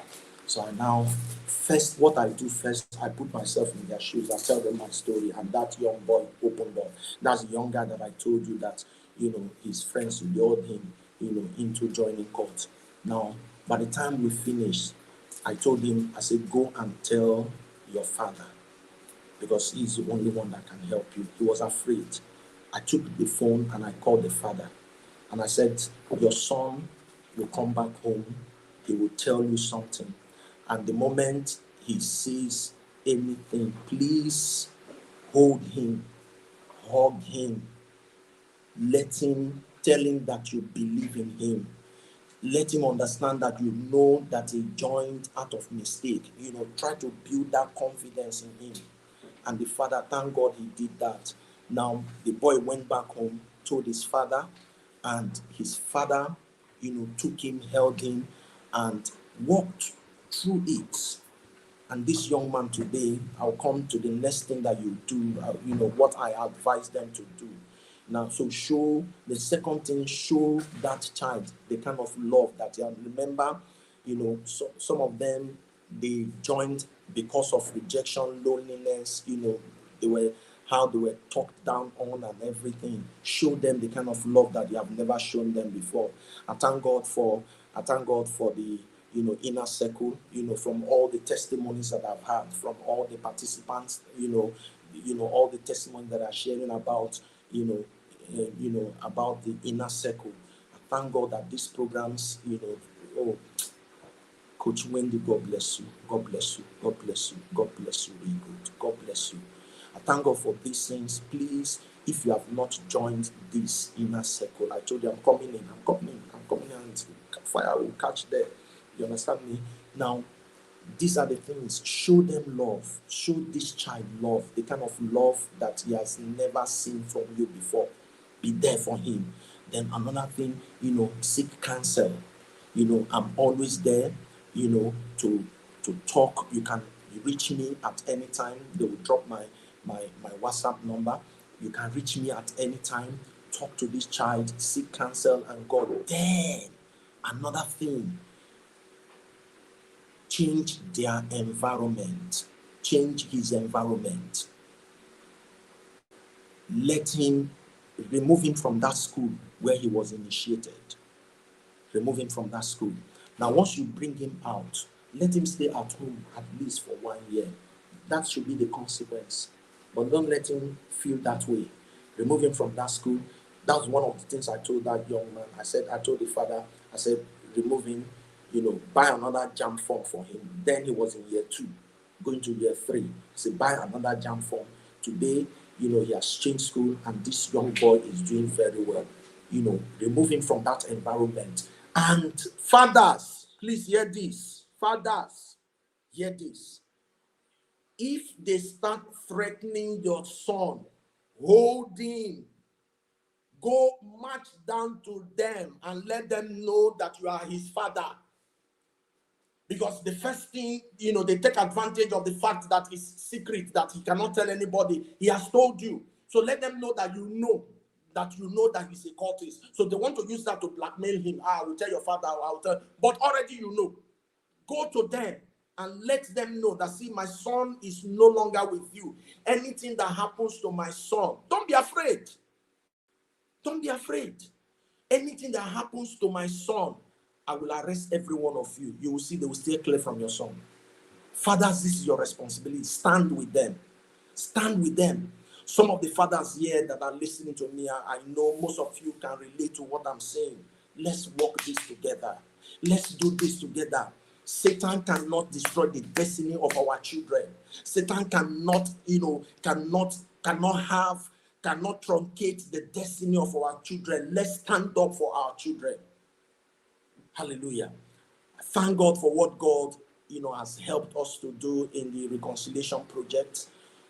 So what I do first, I put myself in their shoes, I tell them my story, and that young boy opened up. That's the young guy that I told you that, his friends lured him, into joining cult. Now, by the time we finished, I told him, I said, go and tell your father, because he's the only one that can help you. He was afraid. I took the phone and I called the father. And I said, your son will come back home. He will tell you something. And the moment he says anything, please hold him, hug him, tell him that you believe in him. Let him understand that you know that he joined out of mistake. Try to build that confidence in him. And the father, thank God he did that. Now, the boy went back home, told his father, and his father, took him, held him, and walked through it. And this young man today, I'll come to the next thing that you do, what I advise them to do. Now, so the second thing, show that child the kind of love that you have. Remember, some of them, they joined because of rejection, loneliness, they were talked down on and everything. Show them the kind of love that you have never shown them before. I thank God for the inner circle, from all the testimonies that I've had, from all the participants, all the testimonies that are sharing about, about the inner circle. I thank God that these programs, Coach Wendy, God bless you. God bless you. God bless you. God bless you. Really good. God bless you. I thank God for these things. Please, if you have not joined this inner circle, I told you I'm coming in, and fire will catch there. You understand me? Now, these are the things. Show them love. Show this child love, the kind of love that he has never seen from you before. Be there for him. Then another thing, seek counsel. I'm always there, to talk. You can reach me at any time. They will drop my WhatsApp number. You can reach me at any time. Talk to this child, seek counsel, and God. Then another thing, change their environment. Change his environment. Remove him from that school where he was initiated. Remove him from that school. Now, once you bring him out, let him stay at home at least for 1 year. That should be the consequence. But don't let him feel that way. Remove him from that school. That's one of the things I told that young man. I told the father, remove him, buy another jam form for him. Then he was in year 2, going to year 3. I said, buy another jam form. Today, he has changed school, and this young boy is doing very well. Remove him from that environment. And fathers, please hear this. Fathers, hear this. If they start threatening your son, hold him. Go march down to them and let them know that you are his father. Because the first thing, they take advantage of the fact that it's secret, that he cannot tell anybody. He has told you. So let them know that you know that he's a cultist. So they want to use that to blackmail him. I will tell your father, but already you know. Go to them and let them know that, see, my son is no longer with you. Anything that happens to my son, don't be afraid. Don't be afraid. Anything that happens to my son, I will arrest every one of you. You will see they will stay clear from your son. Fathers, this is your responsibility. Stand with them. Stand with them. Some of the fathers here that are listening to me, I know most of you can relate to what I'm saying. Let's work this together. Let's do this together. Satan cannot destroy the destiny of our children. Satan cannot truncate the destiny of our children. Let's stand up for our children. Hallelujah. Thank God for what God, has helped us to do in the reconciliation project.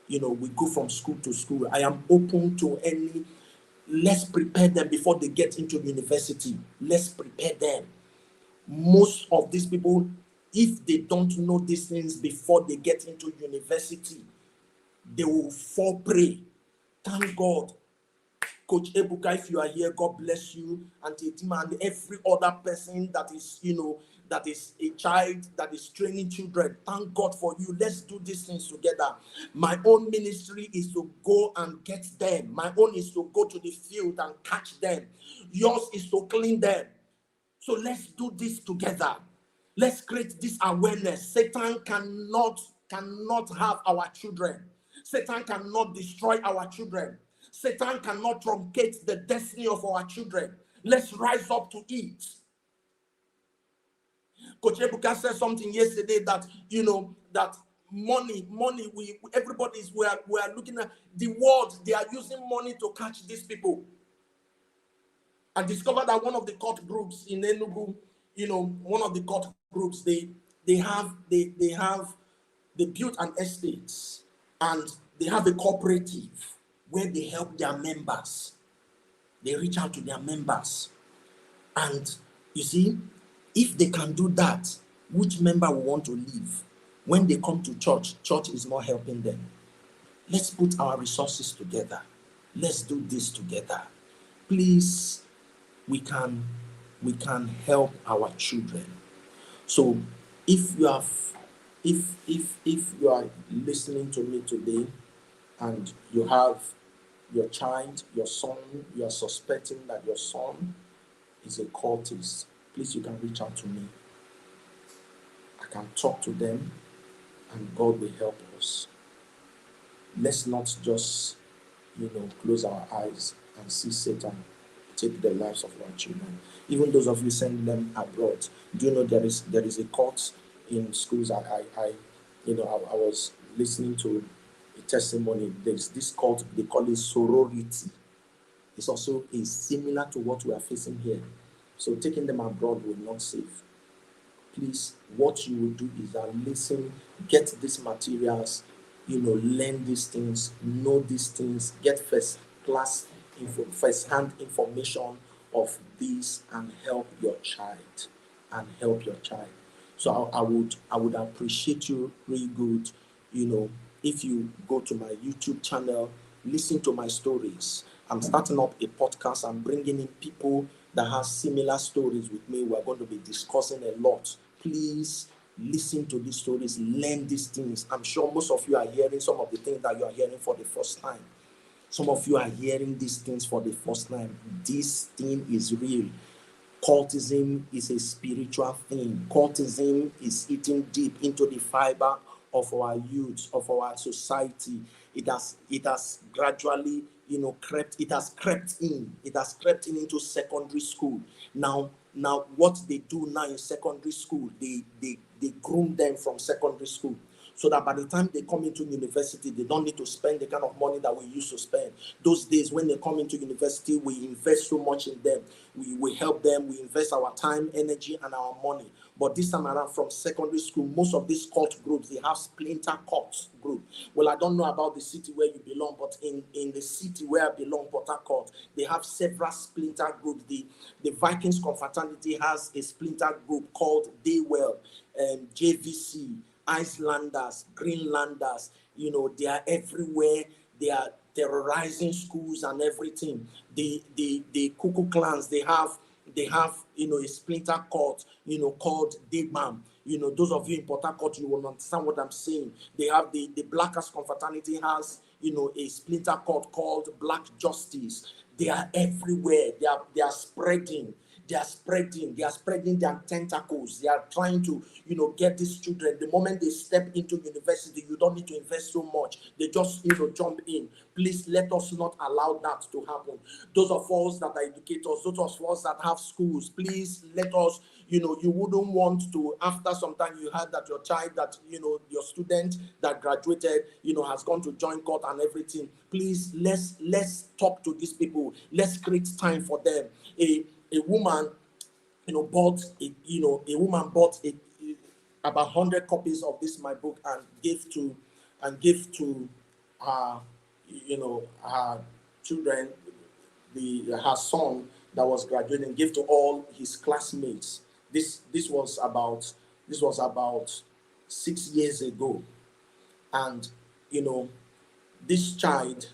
We go from school to school. I am open to any. Let's prepare them before they get into university. Let's prepare them. Most of these people, if they don't know these things before they get into university, they will fall prey. Thank God. Coach Ebuka, if you are here, God bless you. And Tetima and every other person that is, that is a child, that is training children. Thank God for you. Let's do these things together. My own ministry is to go and get them. My own is to go to the field and catch them. Yours is to clean them. So let's do this together. Let's create this awareness. Satan cannot cannot have our children. Satan cannot destroy our children. Satan cannot truncate the destiny of our children. Let's rise up to it. Coach Ebuka said something yesterday that, that money, we are looking at the world. They are using money to catch these people. I discovered that one of the court groups in Enugu, one of the court groups, they built an estate, and they have a cooperative where they help their members. They reach out to their members. And you see, if they can do that, which member will want to leave? When they come to church, church is not helping them. Let's put our resources together. Let's do this together. Please, we can help our children. So if you are listening to me today and you have your child, your son, you are suspecting that your son is a cultist, please, you can reach out to me. I can talk to them and God will help us. Let's not just, close our eyes and see Satan take the lives of our children. Even those of you sending them abroad, do you know there is a court in schools? I was listening to a testimony. There's this court, they call it sorority. It's also similar to what we are facing here. So taking them abroad will not save. Please, what you will do is that listen, get these materials, learn these things, know these things, get first-hand information of this and help your child. So I would appreciate you really good, if you go to my YouTube channel, listen to my stories. I'm starting up a podcast. I'm bringing in people that have similar stories with me. We're going to be discussing a lot. Please listen to these stories, learn these things. I'm sure most of you are hearing some of the things that you are hearing for the first time. Some of you are hearing these things for the first time. This thing is real. Cultism is a spiritual thing. Cultism is eating deep into the fiber of our youth, of our society. It has gradually, crept in into secondary school. Now what they do now in secondary school, they groom them from secondary school, so that by the time they come into university, they don't need to spend the kind of money that we used to spend. Those days when they come into university, we invest so much in them. We help them, we invest our time, energy, and our money. But this time around, from secondary school, most of these cult groups, they have splinter cult group. Well, I don't know about the city where you belong, but in the city where I belong, Port Harcourt, they have several splinter groups. The Vikings Confraternity has a splinter group called Daywell, JVC, Icelanders, Greenlanders. They are everywhere. They are terrorizing schools and everything. The Cuckoo clans, they have a splinter cult, called Degmam. Those of you in Port Harcourt, you will understand what I'm saying. They have the Blackers Confraternity has, a splinter cult called Black Justice. They are everywhere. They are spreading. They are spreading their tentacles. They are trying to, get these children. The moment they step into university, you don't need to invest so much. They just, jump in. Please let us not allow that to happen. Those of us that are educators, those of us that have schools, please let us, you wouldn't want to, after some time you heard that your child, that, your student that graduated, has gone to join court and everything. Please, let's talk to these people. Let's create time for them. A woman, bought about 100 copies of this my book and gave to her, her children, her son that was graduating, gave to all his classmates. This was about 6 years ago, and this child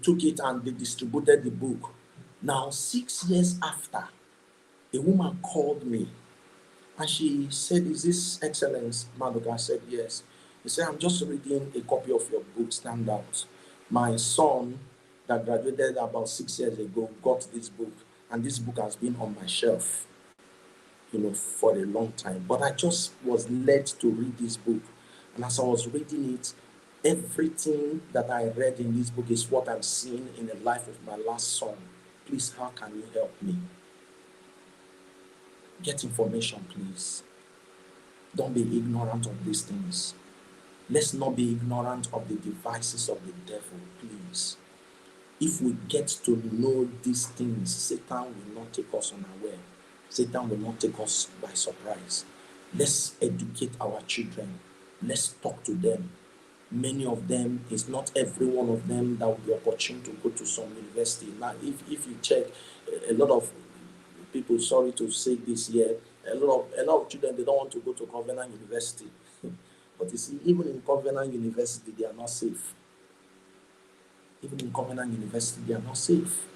took it and they distributed the book. Now 6 years after, a woman called me and she said, "Is this Excellence Maduka?" I said, "Yes." He said, "I'm just reading a copy of your book, Stand Out. My son that graduated about 6 years ago got this book, and this book has been on my shelf, for a long time. But I just was led to read this book." And as I was reading it, everything that I read in this book is what I'm seeing in the life of my last son. Please, how can you help me? Get information, please. Don't be ignorant of these things. Let's not be ignorant of the devices of the devil, please. If we get to know these things, Satan will not take us unaware. Satan will not take us by surprise. Let's educate our children. Let's talk to them. Many of them, it's not every one of them that will be opportune to go to some university. Now, if you check, a lot of people, sorry to say this here, a lot of children, they don't want to go to Covenant University. But you see, even in Covenant University, they are not safe. Even in Covenant University, they are not safe.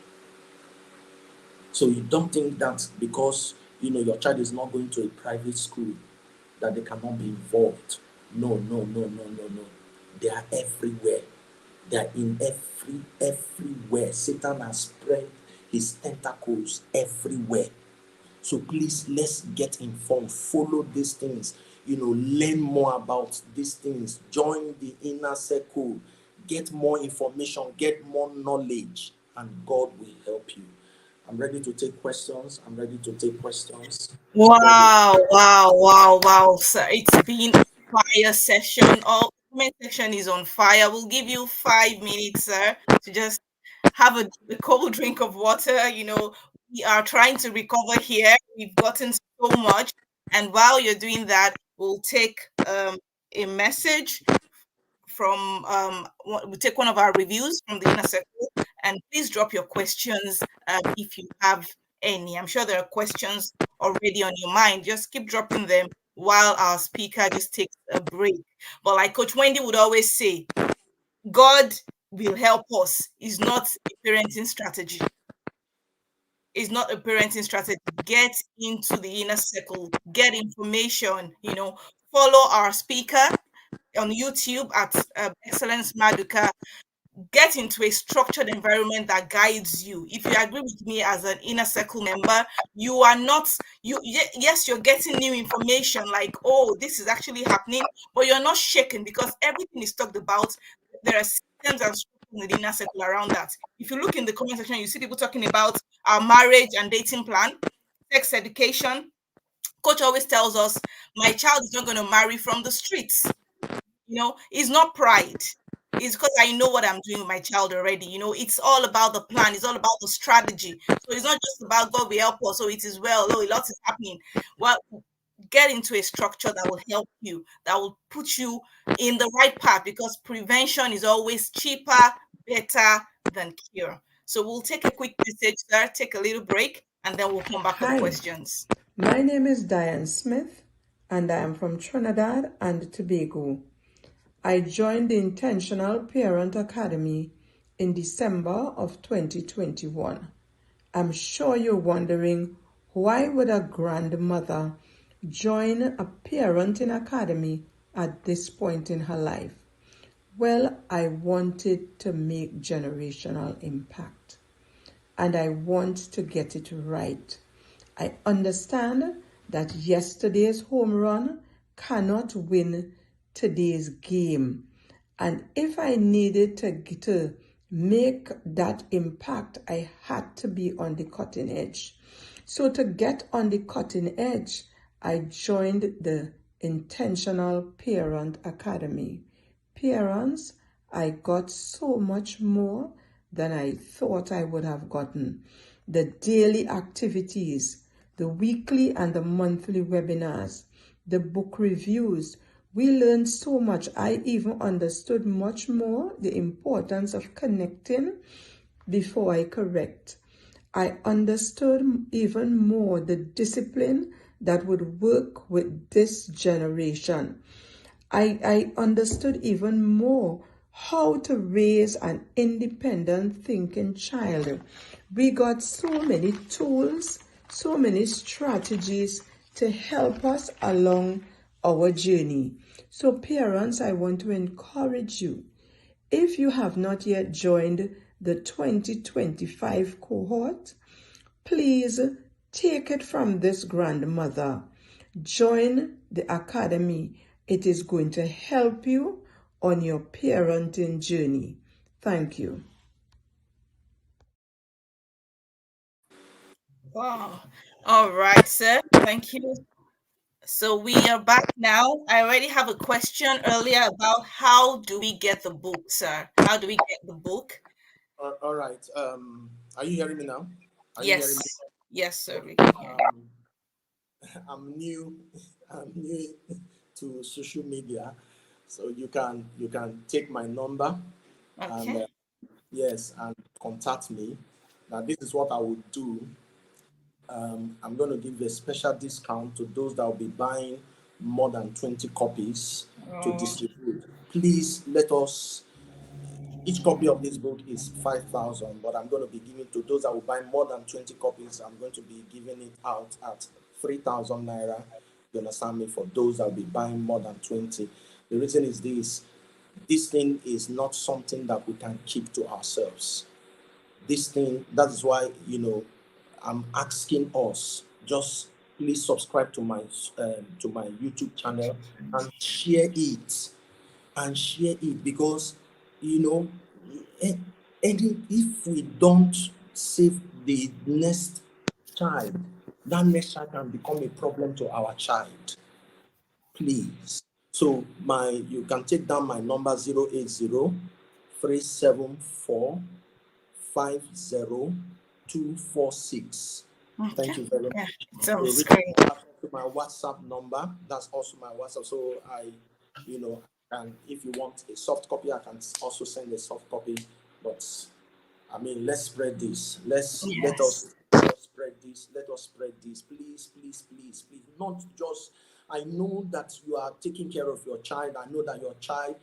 So you don't think that because your child is not going to a private school that they cannot be involved. No. They are everywhere. They are in everywhere. Satan has spread his tentacles everywhere. So please, let's get informed. Follow these things. Learn more about these things. Join the inner circle. Get more information. Get more knowledge. And God will help you. I'm ready to take questions. Wow. So it's been a fire session. All comment section is on fire. We'll give you 5 minutes, sir, to just have a cold drink of water. We are trying to recover here. We've gotten so much. And while you're doing that, we'll take a message from we'll take one of our reviews from the inner circle, and please drop your questions if you have any. I'm sure there are questions already on your mind. Just keep dropping them while our speaker just takes a break. But like Coach Wendy would always say, God will help us. It's not a parenting strategy. It's not a parenting strategy. Get into the inner circle, get information, follow our speaker on YouTube at Excellence Maduka. Get into a structured environment that guides you. If you agree with me as an inner circle member, you are not, yes, you're getting new information like, oh, this is actually happening, but you're not shaken because everything is talked about. There are systems and structures in the inner circle around that. If you look in the comment section, you see people talking about our marriage and dating plan, sex education. Coach always tells us, my child is not going to marry from the streets. It's not pride. It's because I know what I'm doing with my child already. It's all about the plan. It's all about the strategy. So it's not just about God will help us. So it is well. Oh, a lot is happening. Well, get into a structure that will help you, that will put you in the right path, because prevention is always cheaper, better than cure. So we'll take a quick message there, take a little break, and then we'll come back for the questions. My name is Diane Smith, and I am from Trinidad and Tobago. I joined the Intentional Parent Academy in December of 2021. I'm sure you're wondering, why would a grandmother join a parenting academy at this point in her life? Well, I wanted to make generational impact, and I want to get it right. I understand that yesterday's home run cannot win today's game. And if I needed to make that impact, I had to be on the cutting edge. So to get on the cutting edge, I joined the Intentional Parent Academy. Parents, I got so much more than I thought I would have gotten. The daily activities, the weekly and the monthly webinars, the book reviews. We learned so much. I even understood much more the importance of connecting before I correct. I understood even more the discipline that would work with this generation. I understood even more how to raise an independent thinking child. We got so many tools, so many strategies to help us along our journey. So parents, I want to encourage you. If you have not yet joined the 2025 cohort, please take it from this grandmother. Join the academy. It is going to help you on your parenting journey. Thank you. Wow. All right, sir. Thank you. So we are back now. I already have a question earlier about how do we get the book, sir? How do we get the book? All right. Are you hearing me now? Are you hearing me? Yes. Yes, sir. We can hear you. I'm new. I'm new to social media, so you can take my number and Okay. yes, and contact me. Now this is what I would do. I'm going to give a special discount to those that will be buying more than 20 copies to Oh, distribute. Please let us. Each copy of this book is 5,000, but I'm going to be giving to those that will buy more than 20 copies. I'm going to be giving it out at 3,000 naira. You understand me? For those that will be buying more than 20. The reason is this: this thing is not something that we can keep to ourselves. This thing, that is why, I'm asking us, just please subscribe to my YouTube channel and share it because you know and if we don't save the next child, that next child can become a problem to our child. Please. So you can take down my number 080-374-50246. okay. Thank you very much. Yeah, it's on So the reach screen. out to my WhatsApp number. That's also my WhatsApp. So and if you want a soft copy, I can also send a soft copy. But I mean, let's spread this. Yes. Let us spread this. Let us spread this. Please, please, please, please. Not just. I know that you are taking care of your child. I know that your child,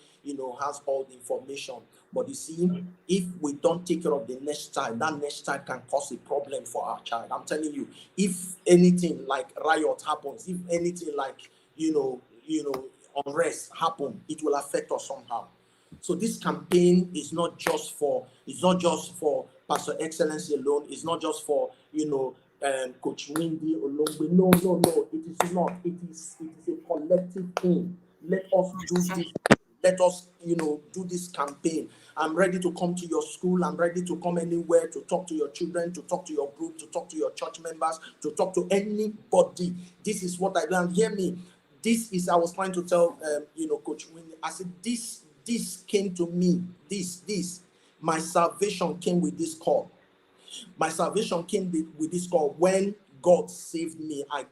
has all the information. But you see, if we don't take care of the next child, that next child can cause a problem for our child. I'm telling you, if anything like riot happens, if anything like unrest happen, it will affect us somehow. So this campaign is not just for Pastor Excellency alone. It's not just for Coach Windy Olongbe. No, no, no. It is not. It is a collective thing. Let us do this. Let us do this campaign. I'm ready to come to your school. I'm ready to come anywhere to talk to your children, to talk to your group, to talk to your church members, to talk to anybody. This is what I do. And hear me. This is, I was trying to tell Coach Winnie. I said this came to me. My salvation came with this call. My salvation came with this call. When God saved me, I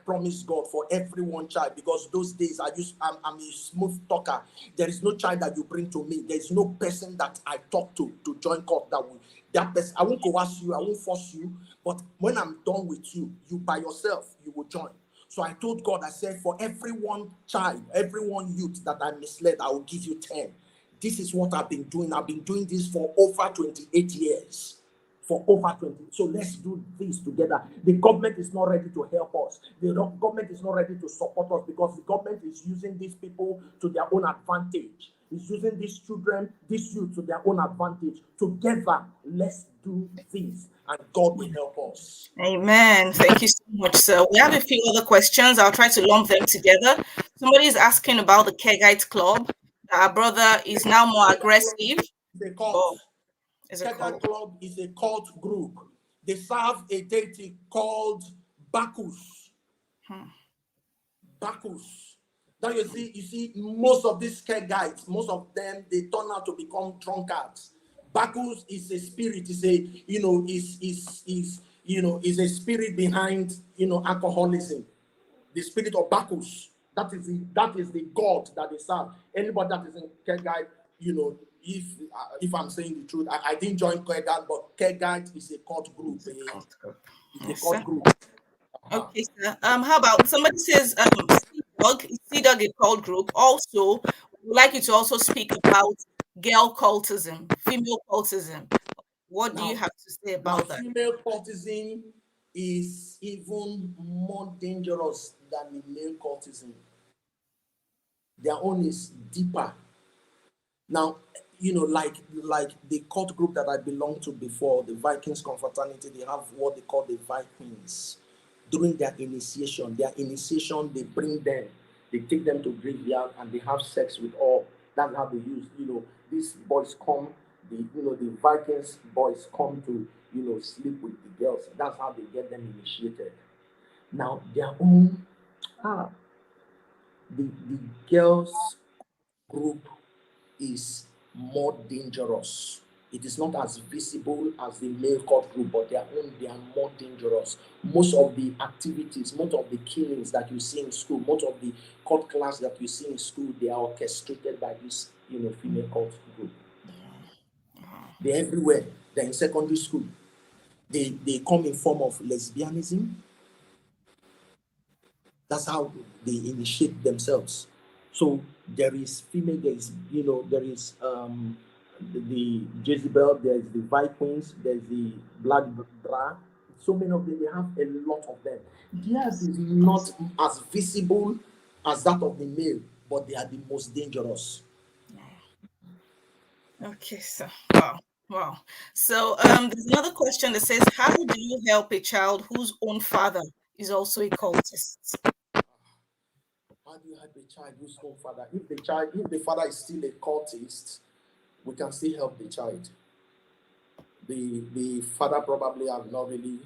promised God for every one child, because those days I'm a smooth talker. There is no child that you bring to me. There is no person that I talk to join court that person. I won't coerce you, I won't force you, but when I'm done with you, you by yourself, you will join. So I told God, I said, for every one child, every one youth that I misled, I will give you 10. This is what I've been doing. I've been doing this for over 28 years. For over 20. So let's do this together. The government is not ready to help us. The government is not ready to support us, because the government is using these people to their own advantage. It's using these children, these youth to their own advantage. Together, let's do this, and God will help us. Amen. Thank you so much, sir. We have a few other questions. I'll try to lump them together. Somebody is asking about the Kegite Club. Our brother is now more aggressive. It's a cult. Oh, is a Kegite cult. Club is a cult group. They serve a deity called Bacchus. Bacchus. Now you see, most of these Kegites, most of them, they turn out to become drunkards. Bacchus is a spirit, is a spirit behind alcoholism. The spirit of Bacchus. That is the god that they serve. Anybody that is in Kegite, if I'm saying the truth, I didn't join Kegite, but Kegite is a cult group. It's a Yes, cult sir. group. Okay, sir. How about somebody says Sea Dog, a cult group. Also, would like you to also speak about girl cultism, female cultism. What do you Now, have to say now, about that? female cultism is even more dangerous than the male cultism. Their own is deeper. Now, like the cult group that I belonged to before, the Vikings confraternity, they have what they call the Vikings. During their initiation, they bring them. They take them to graveyard and they have sex with all. That's how they use, these boys come, the Vikings boys come to, sleep with the girls. That's how they get them initiated. Now, their own, the girls group is more dangerous. It is not as visible as the male cult group, but they are more dangerous. Most of the activities, most of the killings that you see in school, most of the cult class that you see in school, they are orchestrated by this, female cult group. They're everywhere. They're in secondary school. They come in form of lesbianism. That's how they initiate themselves. So there is female, there is, there is the Jezebel, there's the Vikings, there's the Black Bra. So many of them, they have a lot of them. Theirs is not as visible as that of the male, but they are the most dangerous. Okay, so wow. So there's another question that says, how do you help a child whose own father is also a cultist? How do you help a child whose own father? If the father is still a cultist, we can still help the child. The father probably have not really,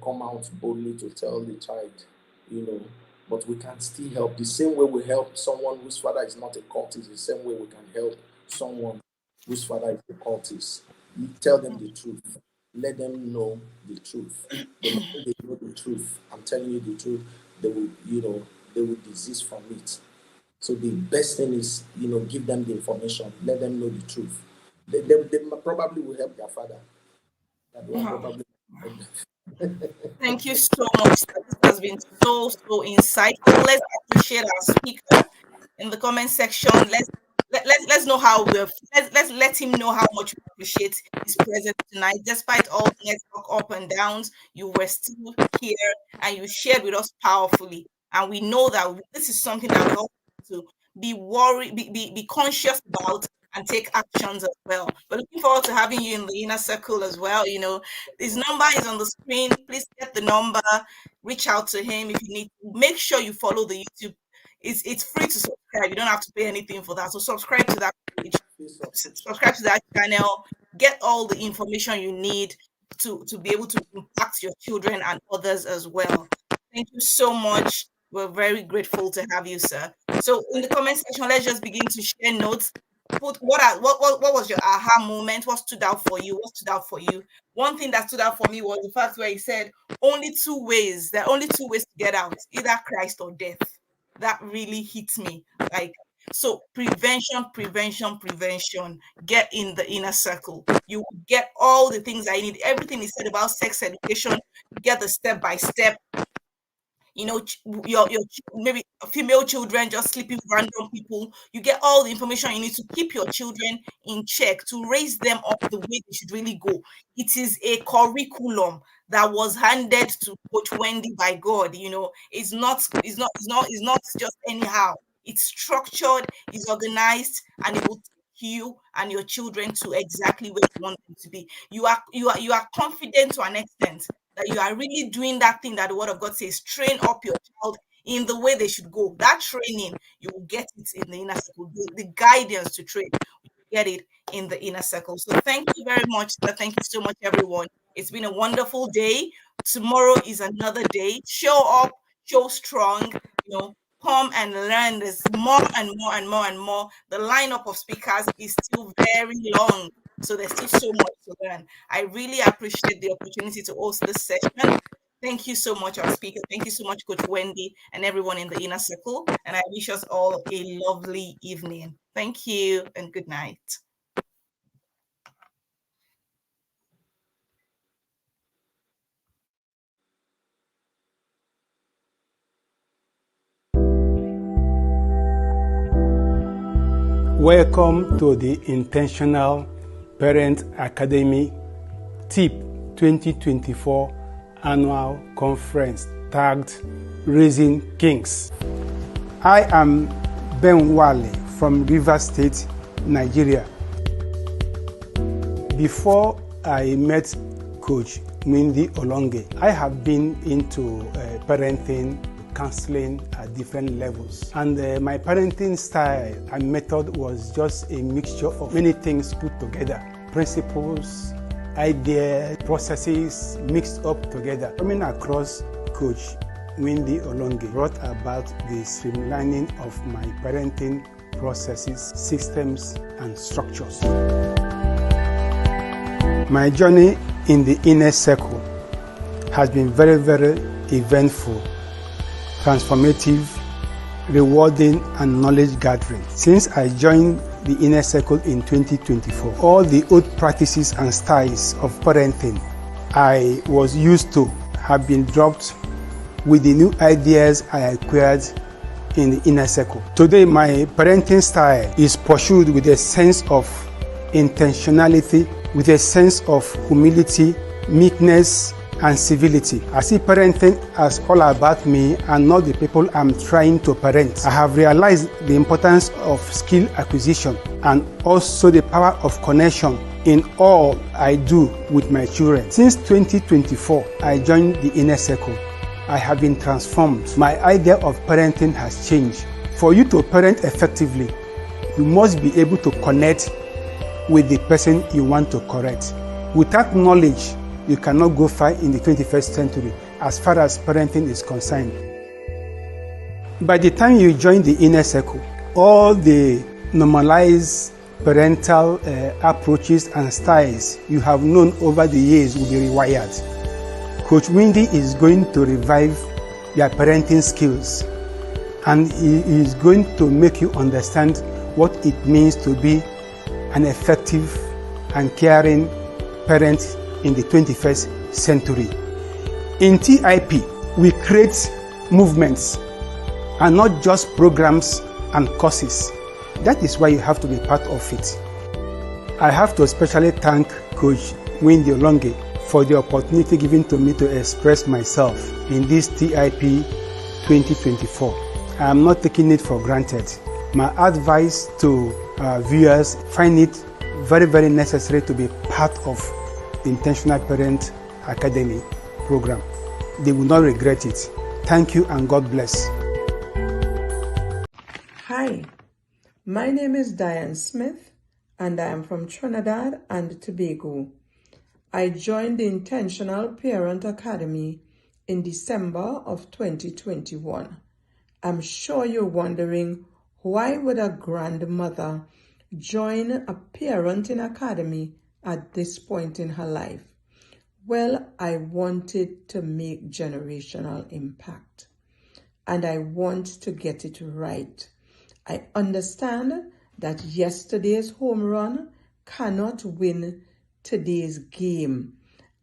come out boldly to tell the child, but we can still help. The same way we help someone whose father is not a cultist, the same way we can help someone whose father is a cultist. You tell them the truth. Let them know the truth. The moment they know the truth, I'm telling you the truth, they will desist from it. So the best thing is, give them the information. Let them know the truth. They probably will help their father. That one probably. Thank you so much. This has been so insightful. Let's appreciate our speaker in the comment section. Let's know how let's let him know how much we appreciate his presence tonight. Despite all the network up and downs, you were still here and you shared with us powerfully. And we know that this is something that we all have to be worried, be conscious about and take actions as well. But looking forward to having you in the inner circle as well. His number is on the screen. Please get the number, reach out to him if you need to. Make sure you follow the YouTube. It's free to subscribe. You don't have to pay anything for that. So subscribe to that page, subscribe to that channel, get all the information you need to be able to impact your children and others as well. Thank you so much. We're very grateful to have you, sir. So in the comment section, let's just begin to share notes. Put what was your aha moment? What stood out for you? What stood out for you? One thing that stood out for me was the fact where he said only two ways. There are only two ways to get out: either Christ or death. That really hits me. So prevention. Get in the inner circle. You get all the things I need. Everything is said about sex education. Get the step by step. Your maybe female children just sleeping with random people. You get all the information you need to keep your children in check, to raise them up the way they should really go. It is a curriculum that was handed to Coach Wendy by God. It's not just anyhow. It's structured, it's organized, and it will take you and your children to exactly where you want them to be. You are confident to an extent that you are really doing that thing that the word of God says, train up your child in the way they should go. That training, you will get it in the inner circle. The guidance to train, you get it in the inner circle. So thank you very much, sir. Thank you so much, everyone. It's been a wonderful day. Tomorrow is another day. Show up, show strong, come and learn. There's more and more and more and more. The lineup of speakers is still very long. So there's still so much to learn. I really appreciate the opportunity to host this session. Thank you so much, our speaker. Thank you so much, Coach Wendy, and everyone in the inner circle. And I wish us all a lovely evening. Thank you and good night. Welcome to the Intentional Parent Academy TIP 2024 Annual Conference tagged Raising Kings. I am Ben Wale from Rivers State, Nigeria. Before I met Coach Mindy Olonge, I have been into parenting counseling at different levels. And my parenting style and method was just a mixture of many things put together. Principles, ideas, processes mixed up together. Coming across Coach Wendy Olonge brought about the streamlining of my parenting processes, systems, and structures. My journey in the inner circle has been very, very eventful, transformative, rewarding, and knowledge gathering. Since I joined the inner circle in 2024, all the old practices and styles of parenting I was used to have been dropped with the new ideas I acquired in the inner circle. Today, my parenting style is pursued with a sense of intentionality, with a sense of humility, meekness, and civility. I see parenting as all about me and not the people I'm trying to parent. I have realized the importance of skill acquisition and also the power of connection in all I do with my children. Since 2024, I joined the inner circle. I have been transformed. My idea of parenting has changed. For you to parent effectively, you must be able to connect with the person you want to correct. Without knowledge, you cannot go far in the 21st century as far as parenting is concerned. By the time you join the inner circle, all the normalized parental approaches and styles you have known over the years will be rewired. Coach Wendy is going to revive your parenting skills, and he is going to make you understand what it means to be an effective and caring parent in the 21st century. In TIP, we create movements and not just programs and courses. That is why you have to be part of it. I have to especially thank Coach Wendy Olonge for the opportunity given to me to express myself in this TIP 2024. I am not taking it for granted. My advice to viewers, find it very, very necessary to be part of the Intentional Parent Academy program. They will not regret it. Thank you and God bless. Hi, my name is Diane Smith and I am from Trinidad and Tobago. I joined the Intentional Parent Academy in December of 2021. I'm sure you're wondering, why would a grandmother join a parenting academy at this point in her life? Well, I wanted to make generational impact and I want to get it right. I understand that yesterday's home run cannot win today's game.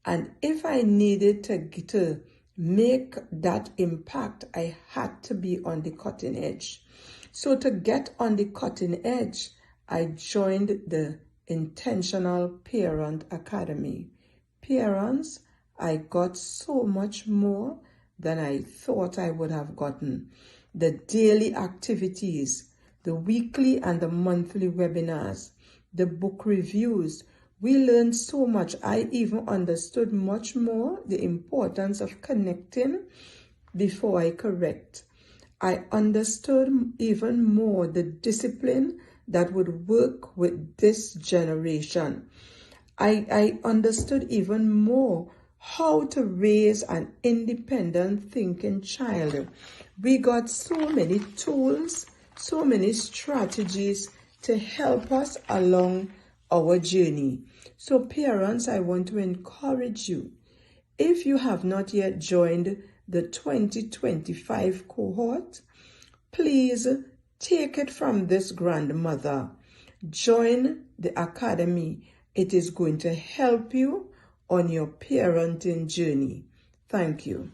And if I needed to make that impact, I had to be on the cutting edge. So to get on the cutting edge, I joined the Intentional Parent Academy. Parents, I got so much more than I thought I would have gotten. The daily activities, the weekly and the monthly webinars, the book reviews. We learned so much. I even understood much more the importance of connecting before I correct. I understood even more the discipline that would work with this generation. I understood even more how to raise an independent thinking child. We got so many tools, so many strategies to help us along our journey. So parents, I want to encourage you. If you have not yet joined the 2025 cohort, please take it from this grandmother. Join the academy. It is going to help you on your parenting journey. Thank you.